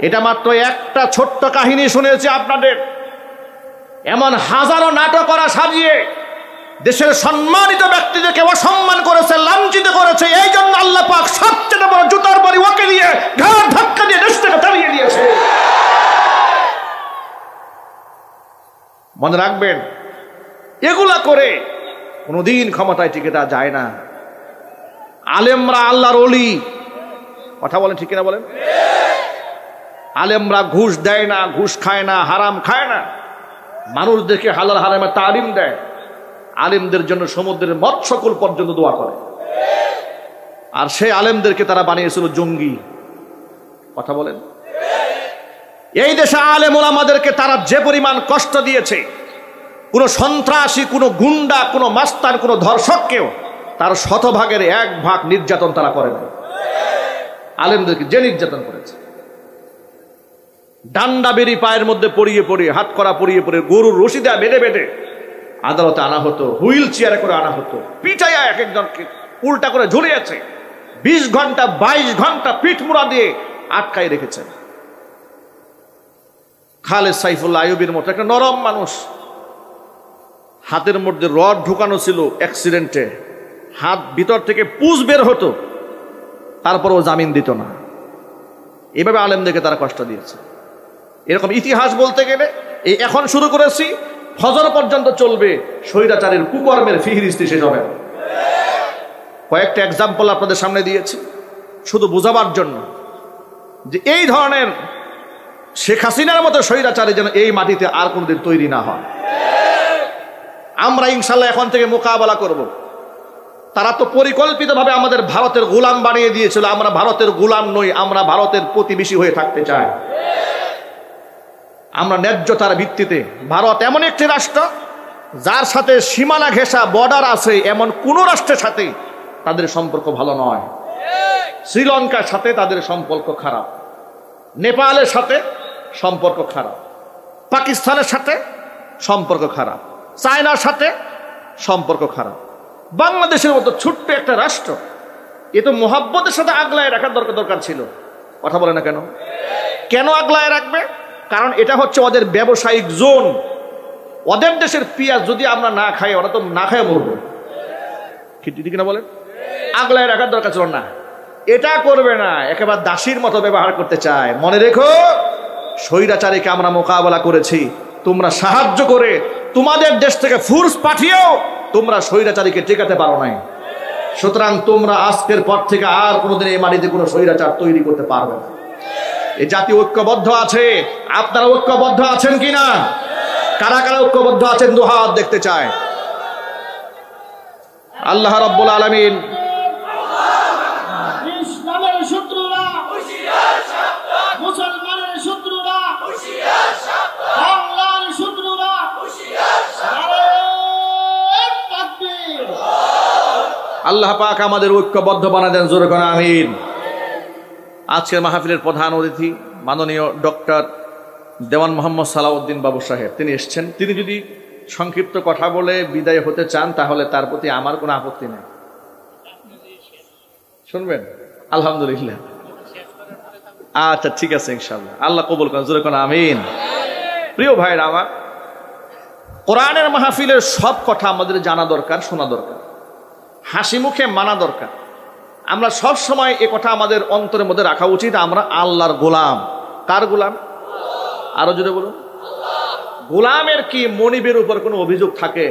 এটা মাত্র একটা ছোট্ট কাহিনী শুনেছি আপনাদের, এমন হাজারো নাটক করা সাজিয়ে দেশের সম্মানিত ব্যক্তিদেরকে অসম্মান করেছে, লাঞ্ছিত করেছে। এই জন্য আল্লাহ পাক সবচেয়ে বড় জুতার বাড়ি ওকে দিয়ে ঘাড় ধাক্কা দিয়ে দেশ থেকে তাড়িয়ে দিয়েছে। মনে রাখবেন, এগুলা করে কোনোদিন ক্ষমতায় টিকে তা যায় না। আলেমরা আল্লাহর ওলি, কথা বলেন ঠিক কিনা বলেন? আলেমরা ঘুষ দেয় না, ঘুষ খায় না, হারাম খায় না, মানুষদেরকে হালাল হারামের তালিম দেয়। আলেমদের জন্য সমুদ্রের মৎস্যকুল পর্যন্ত দোয়া করে। আর সেই আলেমদেরকে তারা বানিয়েছিল জঙ্গি, কথা বলেন? এই দেশে আলেম ওলামাদেরকে তারা যে পরিমাণ কষ্ট দিয়েছে, কোনো সন্ত্রাসী, কোনো গুন্ডা, কোনো মাস্তান, কোনো ধর্ষককেও তার 100 ভাগের 1 ভাগ নির্যাতন তারা করে না। আলেমদেরকে যে নির্যাতন করেছে, ডান্ডা বেরি পায়ের মধ্যে পড়িয়ে পড়িয়ে, হাত করা পড়িয়ে পড়িয়ে, গরুর রশি দেয়া বেঁধে বেঁধে আদালতে আনা হতো, হুইল চেয়ারে করে আনা হতো, পিঠাইয়া এক একজনকে উল্টা করে ঝুলিয়েছে, 20 ঘন্টা 22 ঘন্টা পিঠ মুড়া দিয়ে আটকাই রেখেছেন। খালেদ সাইফুল্লাহ আইয়ুবীর মতো একটা নরম মানুষ, হাতের মধ্যে রড ঢুকানো ছিল, অ্যাক্সিডেন্টে হাত ভিতর থেকে পুষ বের হতো, তারপরও জামিন দিত না। এভাবে আলেমদেরকে তারা কষ্ট দিয়েছে। এরকম ইতিহাস বলতে গেলে এই এখন শুরু করেছি, ফজর পর্যন্ত চলবে, স্বৈরাচারের কুকর্মের ফিহরিস্তি শেষ হবে। কয়েকটা এক্সাম্পল আপনাদের সামনে দিয়েছি শুধু বোঝাবার জন্য, যে এই ধরনের শেখ হাসিনার মতো স্বৈরাচারী যেন এই মাটিতে আর কোনদিন তৈরি না হয়। আমরা ইনশাল্লাহ এখন থেকে মোকাবেলা করব। তারা তো পরিকল্পিতভাবে আমাদের ভারতের গোলাম বানিয়ে দিয়েছিল। আমরা ভারতের গোলাম নই, আমরা ভারতের প্রতিবেশী হয়ে থাকতে চাই। আমরা ন্যায্যতার ভিত্তিতে, ভারত এমন একটি রাষ্ট্র যার সাথে সীমানা ঘেঁষা বর্ডার আছে, এমন কোন রাষ্ট্রের সাথে তাদের সম্পর্ক ভালো নয়। শ্রীলঙ্কার সাথে তাদের সম্পর্ক খারাপ, নেপালের সাথে সম্পর্ক খারাপ, পাকিস্তানের সাথে সম্পর্ক খারাপ, চায়নার সাথে সম্পর্ক খারাপ। বাংলাদেশের মতো ছোট্ট একটা রাষ্ট্র, এ তো মোহাব্বতের সাথে আগলায় রাখার দরকার ছিল। কথা বলে না কেন? কেন আগলায় রাখবে? কারণ এটা হচ্ছে ওদের ব্যবসায়িক জোন। ওদের দেশের পেঁয়াজ যদি আমরা না খাই, ওরা তো না খায় মরবে, ঠিক না বলেন? আগলায় রাখার দরকার ছিল না, এটা করবে না, একেবারে দাসীর মতো ব্যবহার করতে চায়। মনে রেখো, স্বৈরাচারীকে আমরা মোকাবেলা করেছি, তোমরা সাহায্য করে তোমাদের দেশ থেকে ফোর্স পাঠিয়েও তোমরা স্বৈরাচারীকে টেকাতে পারো নাই। সুতরাং তোমরা আজকের পর থেকে আর কোনোদিন এই মাটিতে কোনো স্বৈরাচার তৈরি করতে পারবে না। এই জাতি ঐক্যবদ্ধ আছে, আপনারা ঐক্যবদ্ধ আছেন কিনা? কারা কারা ঐক্যবদ্ধ আছেন দুহাত দেখতে চায়। আল্লাহ রাব্বুল আলামিন ইসলামের শত্রুরা হুঁশিয়ার সাবধান, মুসলমানের শত্রুরা হুঁশিয়ার সাবধান, বাংলার শত্রুরা হুঁশিয়ার সাবধান। তাকবীর। আল্লাহ পাক আমাদের ঐক্যবদ্ধ বানায় দেন, জোরে করে আমিন। আজকের মাহফিলের প্রধান অতিথি মাননীয় ডক্টর দেওয়ান মোহাম্মদ সালাউদ্দিন বাবু সাহেব, তিনি এসেছেন। তিনি যদি সংক্ষিপ্ত কথা বলে বিদায় হতে চান তাহলে তার প্রতি আমার কোনো আপত্তি নেই। শুনবেন? আলহামদুলিল্লাহ। আচ্ছা ঠিক আছে, ইনশাআল্লাহ। আল্লাহ কবুল করেন, জোরে করে আমিন। প্রিয় ভাইরা আমার, কোরআনের মাহফিলের সব কথা আমাদের জানা দরকার, শোনা দরকার, হাসি মুখে মানা দরকার। আমরা সব সময় এ কথা আমাদের অন্তরের মধ্যে রাখা উচিত, আমরা আল্লাহর গোলাম। কার গোলাম? আরো জোরে বলুন। গোলামের কি মনিবের উপর কোনো অভিযোগ থাকে?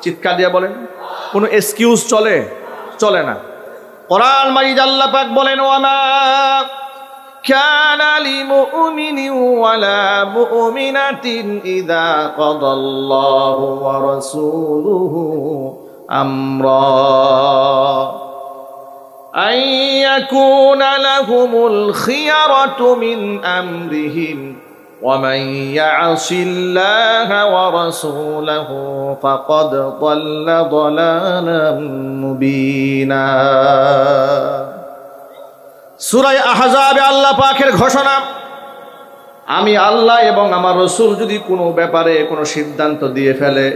চিৎকার দিয়ে বলেন। কোনো এক্সকিউজ চলে? চলে না। কোরআন মাজিদ আল্লাহ পাক বলেন, ওয়ামা কানা লিমুমিনিন ওয়ালা মুমিনাতিন ইযা কাদাল্লাহু ওয়া রাসূলুহু আমরা আন ইয়াকুনা লাহুমুল খিয়ারাতু মিন আমরিহিম ومن يعص الله ورسوله فقد ضل ضلالا مبينا। সূরা আহজাবে আল্লাহ পাকের ঘোষণা, আমি আল্লাহ এবং আমার রাসূল যদি কোনো ব্যাপারে কোনো সিদ্ধান্ত দিয়ে ফেলে,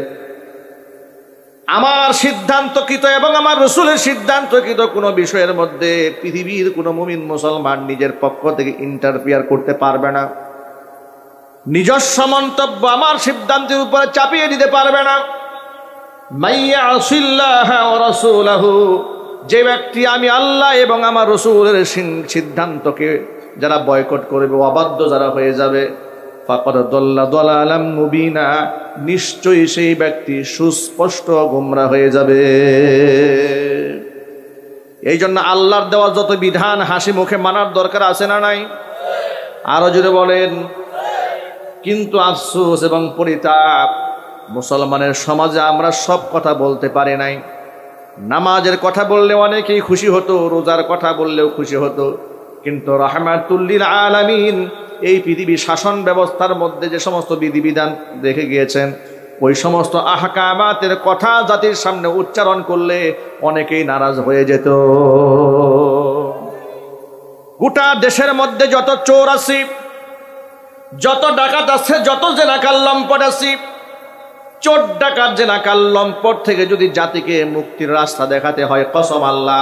আমার সিদ্ধান্তকৃত এবং আমার রাসূলের সিদ্ধান্তকৃত কোনো বিষয়ের মধ্যে পৃথিবীর কোনো মুমিন মুসলমান নিজের পক্ষ থেকে ইন্টারফিয়ার করতে পারবে না, নিজস্ব মন্তব্য আমার সিদ্ধান্তের উপরে চাপিয়ে দিতে পারবে না। মাইয়াসিল্লাহ ওয়া রাসূলহু, যে ব্যক্তি আমি আল্লাহ এবং আমার রাসূলের সিদ্ধান্তকে যারা বয়কট করবে, অবাধ্য যারা হয়ে যাবে, ফাকাদ দাল্লা দালালাম মুবিনা, নিশ্চয়ই সেই ব্যক্তি সুস্পষ্ট গোমরা হয়ে যাবে। এই জন্য আল্লাহর দেওয়া যত বিধান হাসি মুখে মানার দরকার আছে না নাই? আরো জোরে বলেন। কিন্তু আফসোস এবং পরিতাপ, মুসলমানের সমাজে আমরা সব কথা বলতে পারি নাই। নামাজের কথা বললে অনেকেই খুশি হতো, রোজার কথা বললেও খুশি হতো, কিন্তু রাহমাতুল লিল আলামিন এই পৃথিবী শাসন ব্যবস্থার মধ্যে যে সমস্ত বিধিবিধান রেখে গিয়েছেন, ওই সমস্ত আহকামাতের কথা জাতির সামনে উচ্চারণ করলে অনেকেই নারাজ হয়ে যেত। গোটা দেশের মধ্যে যত চোর আছে, যত ডাকাত আছে, যত জেনাকার লম্পট আছে, চোর ডাকাত জেনাকার লম্পট থেকে যদি জাতিকে মুক্তির রাস্তা দেখাতে হয়, কসম আল্লাহ,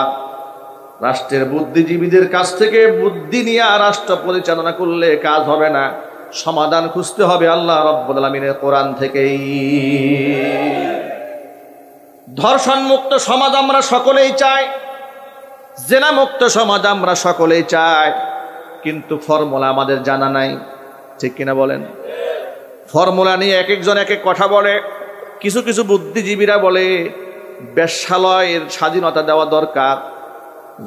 রাষ্ট্রের বুদ্ধিজীবীদের কাছ থেকে বুদ্ধি নিয়ে রাষ্ট্র পরিচালনা করলে কাজ হবে না, সমাধান খুঁজতে হবে আল্লাহ রাব্বুল আলামিনের কোরআন থেকেই। ধর্ষণ মুক্ত সমাজ আমরা সকলেই চাই, জেনা মুক্ত সমাজ আমরা সকলেই চাই, কিন্তু ফর্মুলা আমাদের জানা নাই। ঠিক কিনা বলেন? ফর্মুলা নিয়ে এক একজন এক এক কথা বলে। কিছু কিছু বুদ্ধিজীবীরা বলে বেশ্যালয়ের স্বাধীনতা দেওয়া দরকার,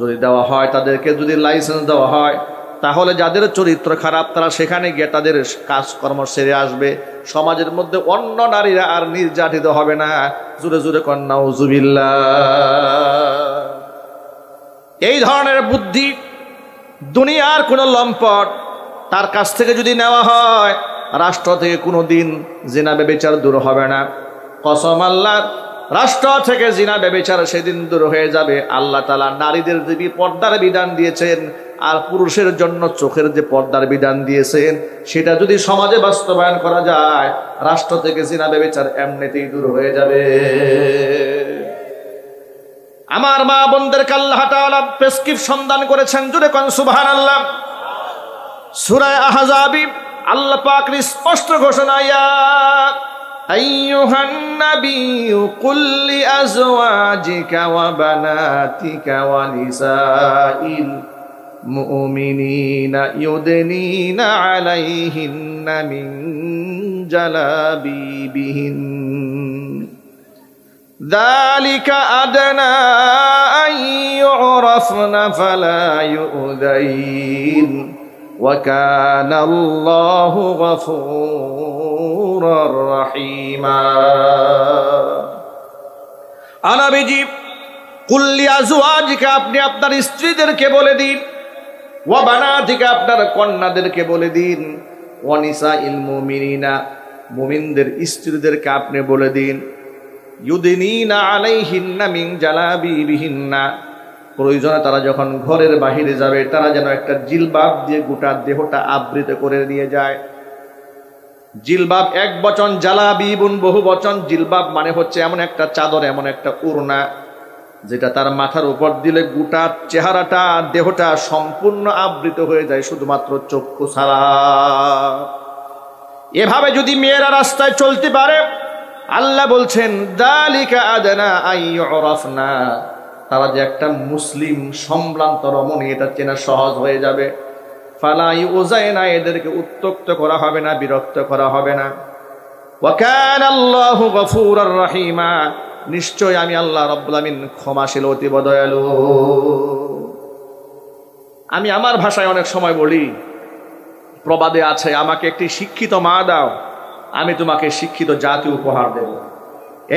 যদি দেওয়া হয়, তাদেরকে যদি লাইসেন্স দেওয়া হয়, তাহলে যাদের চরিত্র খারাপ তারা সেখানে গিয়ে তাদের কাজকর্ম সেরে আসবে, সমাজের মধ্যে অন্য নারীরা আর নির্যাতিত হবে না। জোরে জোরে কন্যা নাউজুবিল্লাহ। এই ধরনের বুদ্ধি দুনিয়ার কোনো লম্পট তার কাছ থেকে যদি নেওয়া হয়, রাষ্ট্র থেকে কোনো দিন জিনা ব্যভিচার দূর হবে না। কসম আল্লাহ, রাষ্ট্র থেকে জিনা ব্যভিচার সেদিন দূর হয়ে যাবে। আল্লাহ তাআলা নারীদের যে পর্দার বিধান দিয়েছেন আর পুরুষের জন্য চোখের যে পর্দার বিধান দিয়েছেন, সেটা যদি সমাজে বাস্তবায়ন করা যায়, রাষ্ট্র থেকে জিনা ব্যভিচার এমনিতেই দূর হয়ে যাবে। আমার মা বোনদেরকে আল্লাহ তাআলা প্রেসক্রিপশন দান করেছেন, জুড়ে কোন সুবহানাল্লাহ। সূরা আহজাব আল্লাহ পাক স্পষ্ট ঘোষণা, ইয়া আইয়ুহান নাবিয়্যু কুল লিআজওয়াজিকা ওয়া বানাতিকা ওয়া নিসাইল মুমিনিনা ইউদনিনা আলাইহিন্না মিন জালাবিবিহিন যালিকা আদনা أن يعرفن فلا يؤذين وكان الله غفورا رحيما নবীজি কুল লিআজওয়াজিকা আপনি আপনার স্ত্রীদেরকে বলে দিন ওয়া বানাতিকা আপনার কন্যাদেরকে বলে দিন ওয়া নিসাইল মুমিনিনা মুমিনদের স্ত্রীদেরকে আপনি বলে দিন ইউদিনিনা আলাইহিন্না মিন জালাবিবিহিন্না প্রয়োজনে তারা যখন ঘরের বাহিরে যাবে তারা যেন একটা জিলবাব দিয়ে গোটা দেহটা আবৃত করে নিয়ে যায়। জিলবাব এক বচন, জালাবিবুন বহু বচন। জিলবাব মানে হচ্ছে এমন একটা চাদর, এমন একটা ওড়না যেটা তার মাথার উপর দিলে গোটা চেহারাটা দেহটা সম্পূর্ণ আবৃত হয়ে যায়, শুধুমাত্র চক্ষু ছাড়া। এভাবে যদি মেয়েরা রাস্তায় চলতে পারে, আল্লাহ বলছেন যালিকা আদনা আইয়ুরাফনা, তারা যে একটা মুসলিম সম্ভ্রান্ত রমণী এটা চেনা সহজ হয়ে যাবে। ফালা ইউযায়না, এদেরকে উত্ত্যক্ত করা হবে না, বিরক্ত করা হবে না। ওয়া কানা আল্লাহু গফুরার রহিমা, নিশ্চয় আমি আল্লাহ রাব্বুল আমিন ক্ষমাশীল অতীব দয়ালু। আমি আমার ভাষায় অনেক সময় বলি, প্রবাদে আছে, আমাকে একটি শিক্ষিত মা দাও, আমি তোমাকে শিক্ষিত জাতি উপহার দেব।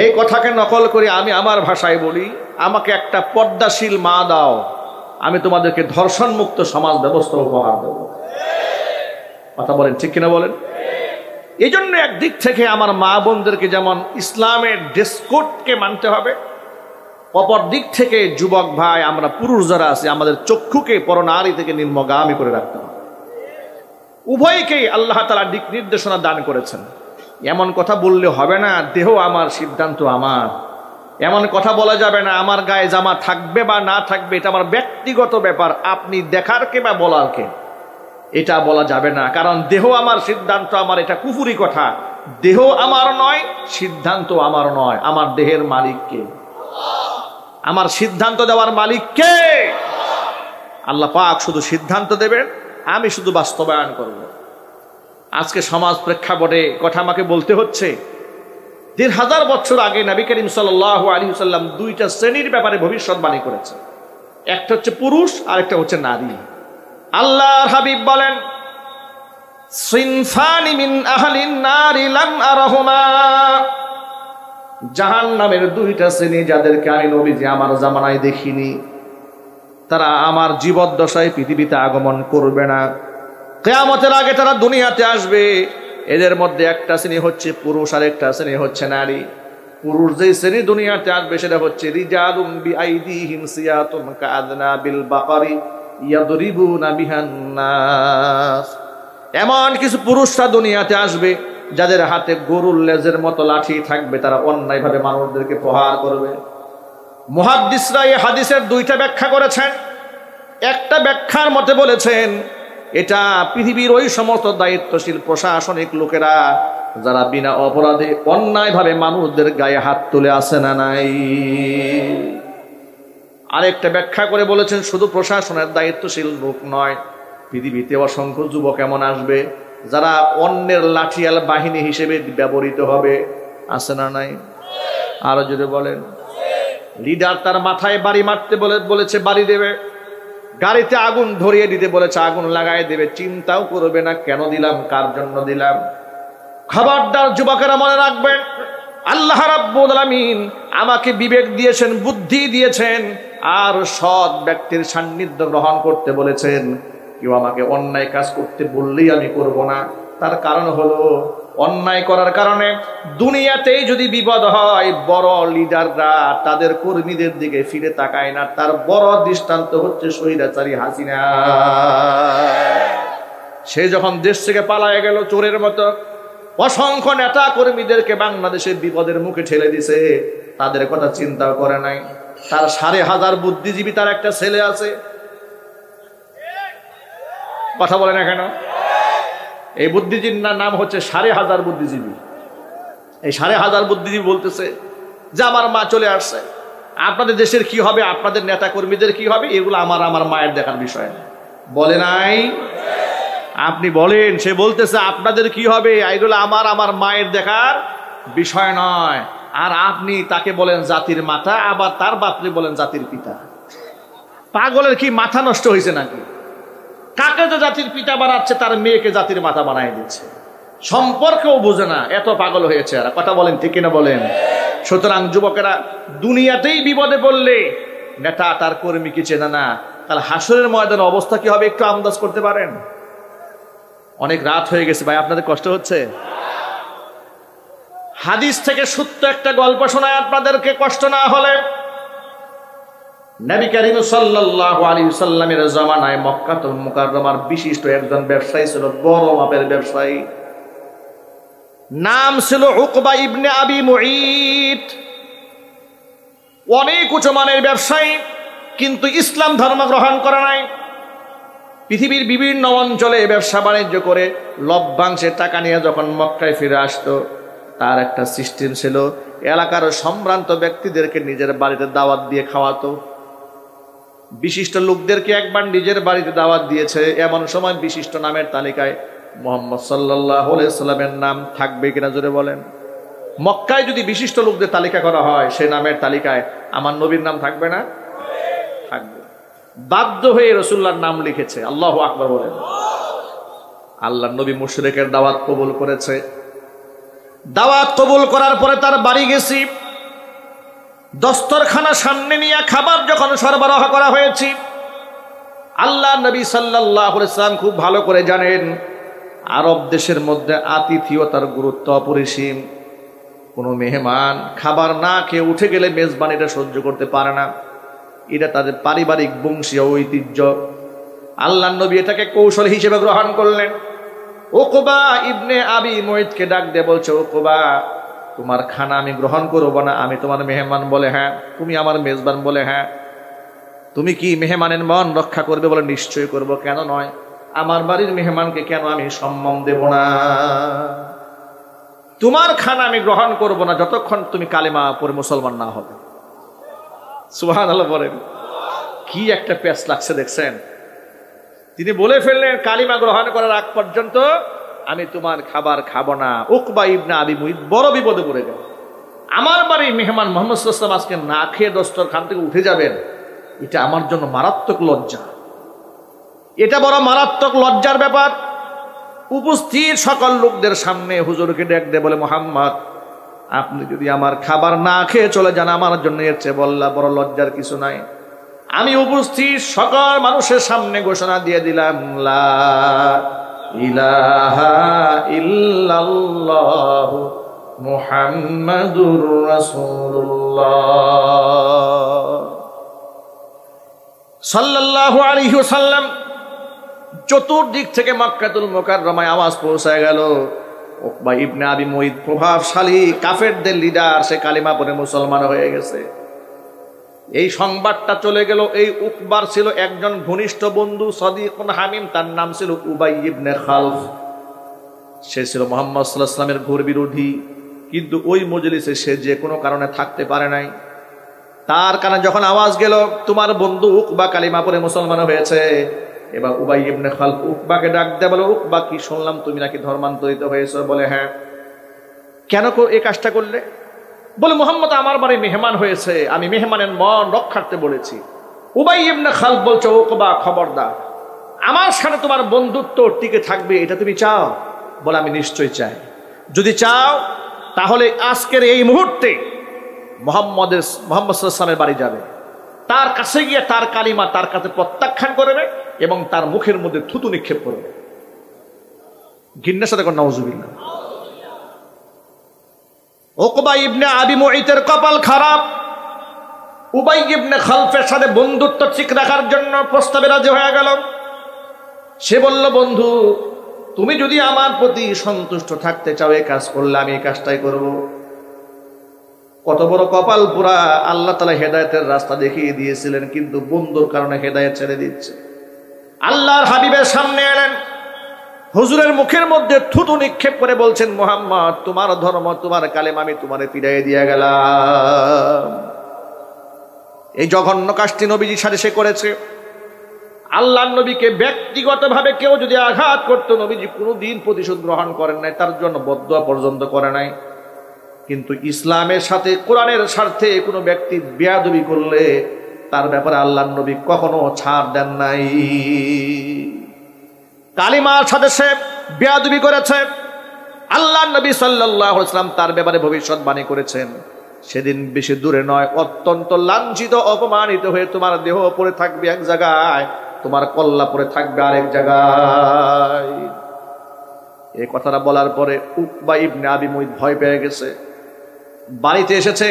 এই কথাকে নকল করে আমি আমার ভাষায় বলি, আমাকে একটা পর্দাশীল মা দাও, আমি তোমাদেরকে ধর্ষণ মুক্ত সমাজ ব্যবস্থা উপহার দেব। কথা বলেন ঠিক কিনা বলেন? এই জন্য একদিক থেকে আমার মা বোনদেরকে যেমন ইসলামের ড্রেস কোডকে মানতে হবে, অপর দিক থেকে যুবক ভাই আমরা পুরুষ যারা আছি আমাদের চক্ষুকে পরনারী থেকে নিম্নগামী করে রাখতে হবে। উভয়কেই আল্লাহ তাআলা দিক নির্দেশনা দান করেছেন। এমন কথা বললে হবে না দেহ আমার, সিদ্ধান্ত আমার। এমন কথা বলা যাবে না আমার গায়ে জামা থাকবে বা না থাকবে এটা আমার ব্যক্তিগত ব্যাপার, আপনি দেখার কে বা বলার কে, এটা বলা যাবে না। কারণ দেহ আমার, সিদ্ধান্ত আমার, এটা কুফুরি কথা। দেহ আমার নয়, সিদ্ধান্ত আমার নয়, আমার দেহের মালিক কে? আমার সিদ্ধান্ত দেওয়ার মালিক কে? আল্লাহ পাক শুধু সিদ্ধান্ত দেবেন, আমি শুধু বাস্তবায়ন করব। আজকে সমাজ প্রেক্ষাপটে কথা আমাকে বলতে হচ্ছে, ১,৫০০ বছর আগে নবী করিম সাল্লাল্লাহু আলাইহি ওয়াসাল্লাম দুইটা শ্রেণীর ব্যাপারে ভবিষ্যৎবাণী করেছেন, একটা হচ্ছে পুরুষ আর একটা হচ্ছে নারী। আল্লাহর হাবিব বলেন, সিনফানি মিন আহলিন নারি লাম আরহুমা, জাহান্নামের দুইটা শ্রেণী যাদেরকে আমি নবীজি আমার জামানায় দেখিনি, তারা আমার জীবদ্দশায় পৃথিবীতে আগমন করবে না, কিয়ামতের আগে তারা দুনিয়াতে আসবে। এদের মধ্যে একটা শ্রেণী হচ্ছে পুরুষ আর একটা শ্রেণী হচ্ছে নারী। পুরুষ যেই শ্রেণী দুনিয়াতে আসবে সেটা হচ্ছে রিজালুম বিআইদিহিম সিয়াতুন কাআযনাবিল বাকারি ইয়াদরিবুনা বিহান নাস, এমন কিছু পুরুষরা দুনিয়াতে আসবে যাদের হাতে গরুর লেজের মতো লাঠি থাকবে, তারা অন্যায়ভাবে মানুষদেরকে প্রহার করবে। মুহাদ্দিসরা এই হাদিসের দুইটা ব্যাখ্যা করেছেন। একটা ব্যাখ্যার মতে বলেছেন এটা পৃথিবীর ওই সমস্ত দায়িত্বশীল প্রশাসনিক লোকেরা যারা বিনা অপরাধে অন্যায়ভাবে মানুষদের গায়ে হাত তুলে আসে না নাই। আরেকটা ব্যাখ্যা করে বলেছেন শুধু প্রশাসনের দায়িত্বশীল লোক নয়, পৃথিবীতে অসংখ্য যুবক এমন আসবে যারা অন্যের লাঠিয়াল বাহিনী হিসেবে ব্যবহৃত হবে, আছে না নাই? আরো যদি বলেন, লিডার তার মাথায় বাড়ি মারতে বলেছে বাড়ি দেবে, গাড়িতে আগুন ধরিয়ে দিতে বলেছে আগুন লাগাই দেবে, চিন্তাও করবে না কেন দিলাম, কার জন্য দিলাম। খবরদার যুবকেরা মনে রাখবেন, আল্লাহ রাব্বুল আলামিন আমাকে বিবেক দিয়েছেন, বুদ্ধি দিয়েছেন, আর সৎ ব্যক্তির সান্নিধ্য গ্রহণ করতে বলেছেন। কেউ আমাকে অন্যায় কাজ করতে বললেই আমি করব না। তার কারণ হলো অন্যায় করার কারণে দুনিয়াতেই যদি বিপদ হয়, বড় লিডাররা তাদের কর্মীদের দিকে ফিরে তাকায় না। তার বড় দৃষ্টান্ত হচ্ছে স্বৈরাচারী হাসিনা। সে যখন দেশ থেকে পালায়ে গেল চোরের মতো, অসংখ্য নেতা কর্মীদেরকে বাংলাদেশের বিপদের মুখে ঠেলে দিছে, তাদের কথা চিন্তাও করে নাই। তার ৫,৫০০ বুদ্ধিজীবী, তার একটা ছেলে আছে, কথা বলে না কেন? এই বুদ্ধিজীবীর নাম হচ্ছে ৫,৫০০ বুদ্ধিজীবী। এই ৫,৫০০ বুদ্ধিজীবী বলতেছে যে আমার মা চলে আসছে, আপনাদের দেশের কি হবে, আপনাদের নেতা কর্মীদের কি হবে, এগুলো আমার মায়ের দেখার বিষয় না। বলে নাই? আপনি বলেন, সে বলতেছে আপনাদের কি হবে, এগুলো আমার মায়ের দেখার বিষয় নয়। আর আপনি তাকে বলেন জাতির মাতা, আবার তার বাপরে বলেন জাতির পিতা। পাগলের কি মাথা নষ্ট হয়েছে নাকি? কাকে যে জাতির পিতা বানাচ্ছে তার মেয়েকে জাতির মাথা বানায় দিচ্ছে, সম্পর্কেও বোঝে না, এত পাগল হয়েছে। আর কথা বলেন ঠিক কিনা বলেন? সুতরাং যুবকেরা, দুনিয়াতেই বিপদে পড়লে নেতা তার কর্মীকে চেনে না, তাহলে হাসরের ময়দানে অবস্থা কি হবে একটু আন্দাজ করতে পারেন? অনেক রাত হয়ে গেছে ভাই, আপনাদের কষ্ট হচ্ছে? হাদিস থেকে সত্য একটা গল্প শোনায় আপনাদেরকে, কষ্ট না হলে। নবী করিম সাল্লাল্লাহু আলাইহি সাল্লামের জামানায় মক্কাতুল মুকাররমার বিশিষ্ট একজন ব্যবসায়ী ছিল, বড় মাপের ব্যবসায়ী। নাম ছিল উকবা ইবনে আবি মুঈত। অনেক উচ্চমানের ব্যবসায়ী, কিন্তু ইসলাম ধর্ম গ্রহণ করে নাই। পৃথিবীর বিভিন্ন অঞ্চলে ব্যবসা বাণিজ্য করে লভ্যাংশের টাকা নিয়ে যখন মক্কায় ফিরে আসতো, তার একটা সিস্টেম ছিল, এলাকার সম্ভ্রান্ত ব্যক্তিদেরকে নিজের বাড়িতে দাওয়াত দিয়ে খাওয়াতো। বিশিষ্ট লোকদেরকে একবার নিজের বাড়িতে দাওয়াত দিয়েছে, এমন সময় বিশিষ্ট নামের তালিকায় মুহাম্মদ সাল্লাল্লাহু আলাইহি সাল্লামের নাম থাকবে কিনা জোরে বলেন? মক্কায় যদি বিশিষ্ট লোকদের তালিকা করা হয়, সেই নামের তালিকায় আমার নবীর নাম থাকবে না? থাকবে। বাধ্য হয়ে রাসূলুল্লাহর নাম লিখেছে। আল্লাহু আকবার বলেন। আল্লাহর নবী মুশরিকের দাওয়াত কবুল করেছে। দাওয়াত কবুল করার পরে তার বাড়ি গেছি, দস্তরখানা সামনে নিয়ে খাবার যখন সরবরাহ করা হয়েছে, আল্লাহ নবী সাল্লাল্লাহু আলাইহি সাল্লাম খুব ভালো করে জানেন আরব দেশের মধ্যে আতিথেয়তার গুরুত্ব অপরিসীম। কোনো মেহমান খাবার না খেয়ে উঠে গেলে মেজবান এটা সহ্য করতে পারে না, এটা তাদের পারিবারিক বংশীয় ঐতিহ্য। আল্লাহ নবী এটাকে কৌশল হিসেবে গ্রহণ করলেন। উকবা ইবনে আবি মুঈতকে ডাক দিয়ে বলছে, উকবা, তোমার খানা আমি গ্রহণ করব না, আমি তোমার মেহমান বলে হ্যাঁ, তুমি আমার মেজবান বলে হ্যাঁ। তুমি কি মেহমানের মন রক্ষা করবে বলে? নিশ্চয় করব, কেন নয়। আমার বাড়ির মেহমানকে কেন আমি সম্মান দেব না? তোমার খানা আমি গ্রহণ করব না যতক্ষণ তুমি কালেমা পড়ে মুসলমান না হবে। সুবহানাল্লাহ বলেন। কি একটা পেঁচ লাগছে দেখছেন? তিনি বলে ফেললেন, কালিমা গ্রহণ করার আগ পর্যন্ত আমি তোমার খাবার খাবো না। উকবা ইবনে আবি মুঈত বড় বিপদে পড়ে গেল। আমার বাড়ির মেহমান মুহাম্মদ সাল্লাল্লাহু আলাইহি ওয়াসাল্লাম আজকে না খেয়ে দস্তরখান থেকে উঠে যাবেন, এটা আমার জন্য মারাত্মক লজ্জা, এটা বড় মারাত্মক লজ্জার ব্যাপার। উপস্থিত সকল লোকদের সামনে হুজুরকে ডাক দিয়ে বলে, মুহাম্মদ, আপনি যদি আমার খাবার না খেয়ে চলে যান, আমার জন্য এর চেয়ে বড় লজ্জার কিছু নাই। আমি উপস্থিত সকল মানুষের সামনে ঘোষণা দিয়ে দিলাম, লা ইলাহা ইল্লাল্লাহ মুহাম্মাদুর রাসূলুল্লাহ সাল্লাল্লাহু আলাইহি ওয়াসাল্লাম। চতুর্দিক থেকে মক্কাতুল মুকাররমায় আওয়াজ পৌঁছায় গেল। উকবা ইবনে আবি মুঈত প্রভাবশালী কাফেরদের লিডার, সে কালিমা পড়ে মুসলমান হয়ে গেছে। এই সংবাদটা চলে গেল। এই উকবার ছিল একজন ঘনিষ্ঠ বন্ধু, সাদিকুন হামিম, তার নাম ছিল উবাই ইবনে খালফ। সে ছিল মুহাম্মদ সাল্লাল্লাহু আলাইহি ওয়াসাল্লামের ঘোর বিরোধী, কিন্তু ওই মজলিসে সে যে কোনো কারণে থাকতে পারে নাই। তার কারণে যখন আওয়াজ গেল তোমার বন্ধু উকবা কালিমা পড়ে মুসলমান হয়েছে, এবার উবাই ইবনে খালফ উকবাকে ডাক দেয়া বলে, উকবা, কি শুনলাম তুমি নাকি ধর্মান্তরিত হয়েছো? বলে হ্যাঁ। কেন এই কাজটা করলে? বলে, মুহাম্মদ আমার বাড়ি মেহমান হয়েছে, আমি মেহমানের মন রক্ষার্থে বলেছি। উবাই ইবনে খালফ বলছে, উকবা খবরদার, আমার সাথে তোমার বন্ধুত্ব টিকে থাকবে, এটা তুমি চাও? বলে, আমি নিশ্চয়ই চাই। যদি চাও তাহলে আজকের এই মুহূর্তে মুহাম্মদ সাল্লাল্লাহু আলাইহি ওয়াসাল্লামের বাড়ি যাবে, তার কাছে গিয়ে তার কালিমা তার কাছে প্রত্যাখ্যান করবে এবং তার মুখের মধ্যে থুতু নিক্ষেপ করবে। ঘৃণার সাথে নাউজুবিল্লাহ। উকবা ইবনে আবি মুঈতের কপাল খারাপ। উবাই ইবনে খালফের সাথে বন্ধুত্ব ঠিক রাখার জন্য প্রস্তাবে রাজি হয়ে গেল। সে বলল, বন্ধু, তুমি যদি আমার প্রতি সন্তুষ্ট থাকতে চাও, এই কাজ করলে আমি এই কাজটাই করব। কত বড় কপাল পুরা! আল্লাহ তাআলা হেদায়েতের রাস্তা দেখিয়ে দিয়েছিলেন, কিন্তু বন্ধুর কারণে হেদায়েত ছেড়ে দিচ্ছে। আল্লাহর হাবিবের সামনে এলেন, হুজুরের মুখের মধ্যে থুতু নিক্ষেপ করে বলছেন, মুহাম্মদ, তোমার ধর্ম, তোমার কালেমা আমি তোমারে ফিরাইয়ে দিয়ে গেলাম। এই জঘন্য কাজটি নবীজির সাথে সে করেছে। আল্লাহর নবীকে ব্যক্তিগতভাবে কেউ যদি আঘাত করতো, নবীজি কোনোদিন প্রতিশোধ গ্রহণ করেন নাই, তার জন্য বদদুয়া পর্যন্ত করে নাই। কিন্তু ইসলামের সাথে, কোরআনের স্বার্থে কোনো ব্যক্তি বেয়াদবি করলে তার ব্যাপারে আল্লাহর নবী কখনো ছাড় দেন নাই। কালিমার সাথে সে বেয়াদবি করেছে, আল্লাহর নবী সাল্লাল্লাহু আলাইহি ওয়াসাল্লাম তার ব্যাপারে ভবিষ্যৎবাণী করেছেন, সেদিন বেশি দূরে নয়, অত্যন্ত লাঞ্ছিত অপমানিত হয়ে তোমার দেহ পড়ে থাকবে এক জায়গায়, তোমার কল্লা পড়ে থাকবে আরেক জায়গায়। এই কথাটা বলার পরে উকবা ইবনে আবি মুইত ভয় পেয়ে গেছে, বাড়িতে এসেছে।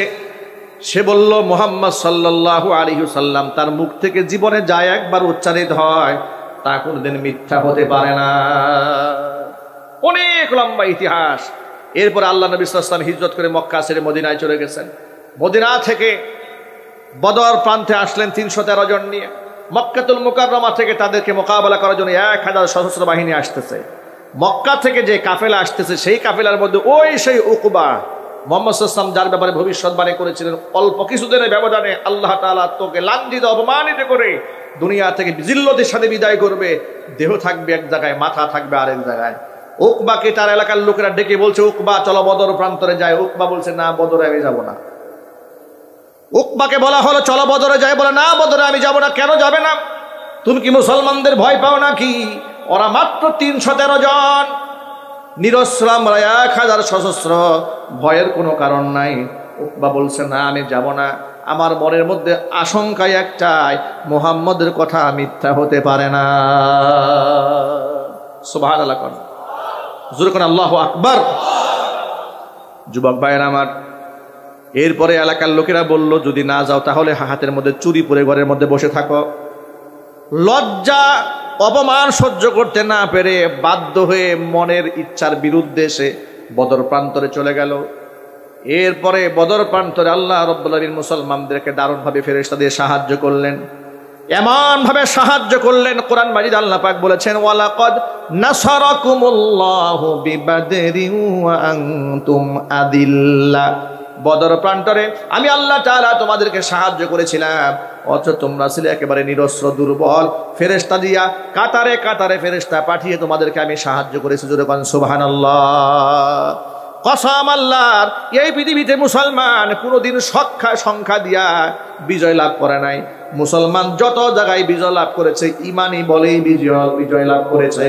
সে বলল, মুহাম্মদ সাল্লাল্লাহু আলাইহি ওয়াসাল্লাম তার মুখ থেকে জীবনে যা একবার উচ্চারিত হয় তা কোনদিন মিথ্যা হতে পারে না। অনেক লম্বা ইতিহাস। এরপর আল্লাহ নবী সাল্লাল্লাহু আলাইহি ওয়াসাল্লাম হিজরত করে মক্কা ছেড়ে মদিনায় চলে গেছেন। মদিনা থেকে বদর প্রান্তে আসলেন 313 জন নিয়ে। মক্কাতুল মুকাররমা থেকে তাদেরকে মোকাবেলা করার জন্য 1000 সশস্ত্র বাহিনী আসতেছে। মক্কা থেকে যে কাফেলা আসতেছে সেই কাফেলার মধ্যে ওই সেই উকবা, মুহাম্মদ সাল্লাল্লাহু আলাইহি ওয়াসাল্লাম যার ব্যাপারে ভবিষ্যৎবাণী করেছিলেন, অল্প কিছুদিনের ব্যবধানে আল্লাহ তাআলা তোকে লাঞ্ছিত অপমানিত করে দুনিয়া থেকে জিল্লতের সাথে বিদায় করবে। দেহ থাকবে এক জায়গায়, মাথা থাকবে আরেক জায়গায়। উকবাকে তার এলাকার লোকেরা ডেকে বলছে, উকবা চলো বদর প্রান্তরে যায়। উকবা বলছে, না, বদরে আমি যাব না। উকবাকে বলা হলো চলো বদরে যায়, বলে না, বদরে আমি যাব না। কেন যাবে না? তুমি কি মুসলমানদের ভয় পাও নাকি? ওরা মাত্র 313 জন, নিরস্ত্র, 1000 সশস্ত্র, ভয়ের কোনো কারণ নাই। উকবা বলছে, না, আমি যাব না। আমার মনের মধ্যে আশঙ্কায় একটাই, মুহাম্মদের কথা মিথ্যা হতে পারে না। সুবহানাল্লাহ, জোরে কোন আল্লাহু আকবার। যুবক ভাইয়ের আমার, এরপরে এলাকার লোকেরা বলল, যদি না যাও তাহলে হাতের মধ্যে চুরি পরে ঘরের মধ্যে বসে থাকো। লজ্জা অপমান সহ্য করতে না পেরে বাধ্য হয়ে মনের ইচ্ছার বিরুদ্ধে সে বদর প্রান্তরে চলে গেল। এরপরে বদর প্রান্তরে আল্লাহ রাব্বুল আলামিন মুসলমানদেরকে দারুণভাবে ফেরেশতা দিয়ে সাহায্য করলেন। এমন ভাবে সাহায্য করলেন, কোরআন মাজিদ আল্লাহ পাক বলেছেন, ওয়ালাকাদ নাসারাকুমুল্লাহু বিবাদরিন ওয়া আনতুম আদিল্লা। বদর প্রান্তরে আমি আল্লাহ তাআলা তোমাদেরকে সাহায্য করেছিলাম, অথচ তোমরা ছিলে একেবারে নিরস্ত্র, দুর্বল। ফেরেশতা দিয়া কাতারে কাতারে ফেরেশতা পাঠিয়ে তোমাদেরকে আমি সাহায্য করেছি। জোরে বলেন সুবহানাল্লাহ। কসম আল্লাহর, এই পৃথিবীতে মুসলমান কোনোদিন সংখ্যা দিয়া বিজয় লাভ করে নাই। মুসলমান যত জায়গায় বিজয় লাভ করেছে, ইমানি বলেই বিজয় লাভ করেছে।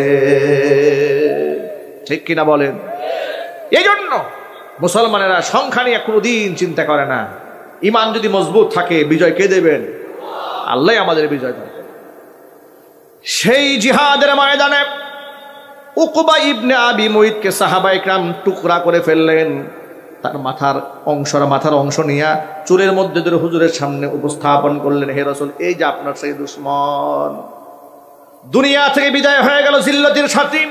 ঠিক কিনা বলেন? এই জন্য মুসলমানেরা সংখ্যা নিয়ে কোনোদিন চিন্তা করে না। ইমান যদি মজবুত থাকে, বিজয় কে দেবেন? আল্লাহ আমাদের বিজয় দেবেন। সেই জিহাদের ময়দানে উকবা ইবনে আবি মুইতকে সাহাবায়ে কেরাম টুকরা করে ফেললেন। তার মাথার অংশ নিয়ে চুলের মধ্যে ধরে হুজুরের সামনে উপস্থাপন করলেন, হে রাসূল, এই যে আপনার সেই দুশমন, দুনিয়া থেকে বিদায় হয়ে গেল জিল্লতির সাথী।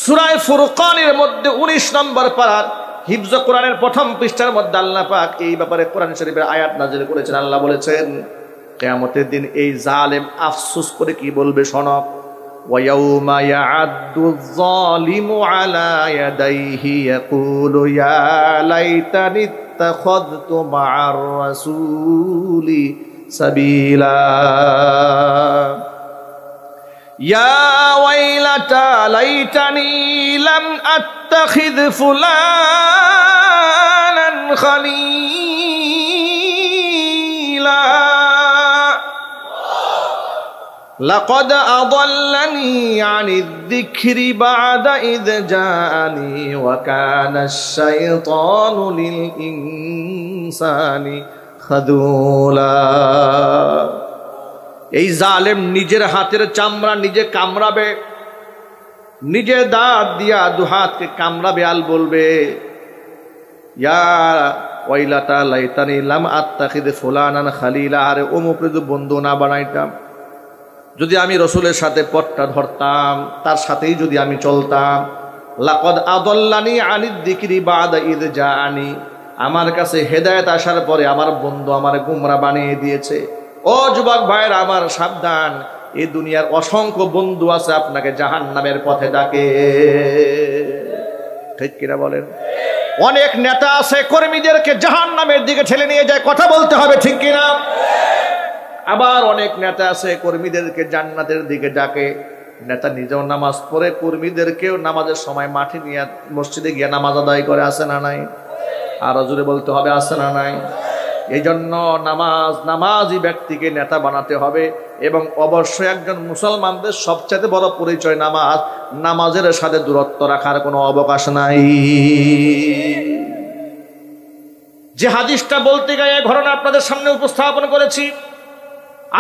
সূরা ফুরকানের মধ্যে 19 নম্বর পারার হিফজ কোরআনের প্রথম পৃষ্ঠার মধ্যে আল্লাহ পাক এই ব্যাপারে কোরআন শরীফের আয়াত নাযিল করেছেন। আল্লাহ বলেছেন, কিয়ামতের দিন এই জালেম আফসোস করে কি বলবে শোনো। وَيَوْمَ يَعَضُّ الظَّالِمُ عَلَى يَدَيْهِ يَقُولُ يَا لَيْتَنِي اتَّخَذْتُ مَعَ الرَّسُولِ سَبِيلًا يَا وَيْلَتَى لَيْتَنِي لَمْ أَتَّخِذْ فُلَانًا خَلِيلًا لقد أضلني عن الذكر بعد إذ جاءني وكان الشيطان للإنسان خذولا। এই জালেম নিজের হাতের চামড়া নিজে কামড়াবে, নিজে দাঁত দিয়া দুহাতকে কামড়াবে, আল বলবে, ইয়া ওয়াইলাতা লাইতানি লাম আত্তাখিদ ফুলানান খালিলা, আরে অমুক বন্ধু না বানাইতাম, যদি আমি রসুলের সাথে পথটা ধরতাম, তার সাথেই যদি আমি চলতাম। লাকাদ আদাল্লানি আনিদ যিকরি বাদা ইয জাআনি, আমার কাছে হেদায়েত আসার পরে আমার বন্ধু আমার গুমরা বানিয়ে দিয়েছে। ও যুবক ভাইরা আমার, সাবধান, এই দুনিয়ার অসংখ্য বন্ধু আছে আপনাকে জাহান্নামের পথে ডাকে। ঠিক কিনা বলেন? অনেক নেতা আছে কর্মীদেরকে জাহান্নামের দিকে ঠেলে নিয়ে যায়, কথা বলতে হবে, ঠিক কিনা? আবার অনেক নেতা আছে কর্মীদেরকে জান্নাতের দিকে ডাকে। নেতা নিজেও নামাজ পড়ে, কর্মীদেরকেও নামাজের সময় মাঠে নিয়ে মসজিদে গিয়ে নামাজ আদায় করে, আছে না নাই? আরো জোরে বলতে হবে, আছে না নাই? এই জন্য নামাজি ব্যক্তিকে নেতা বানাতে হবে এবং অবশ্যই একজন মুসলমানদের সবচেয়ে বড় পরিচয় নামাজের সাথে দূরত্ব রাখার কোনো অবকাশ নাই। যে হাদিসটা বলতে গিয়ে ঘটনা আপনাদের সামনে উপস্থাপন করেছি,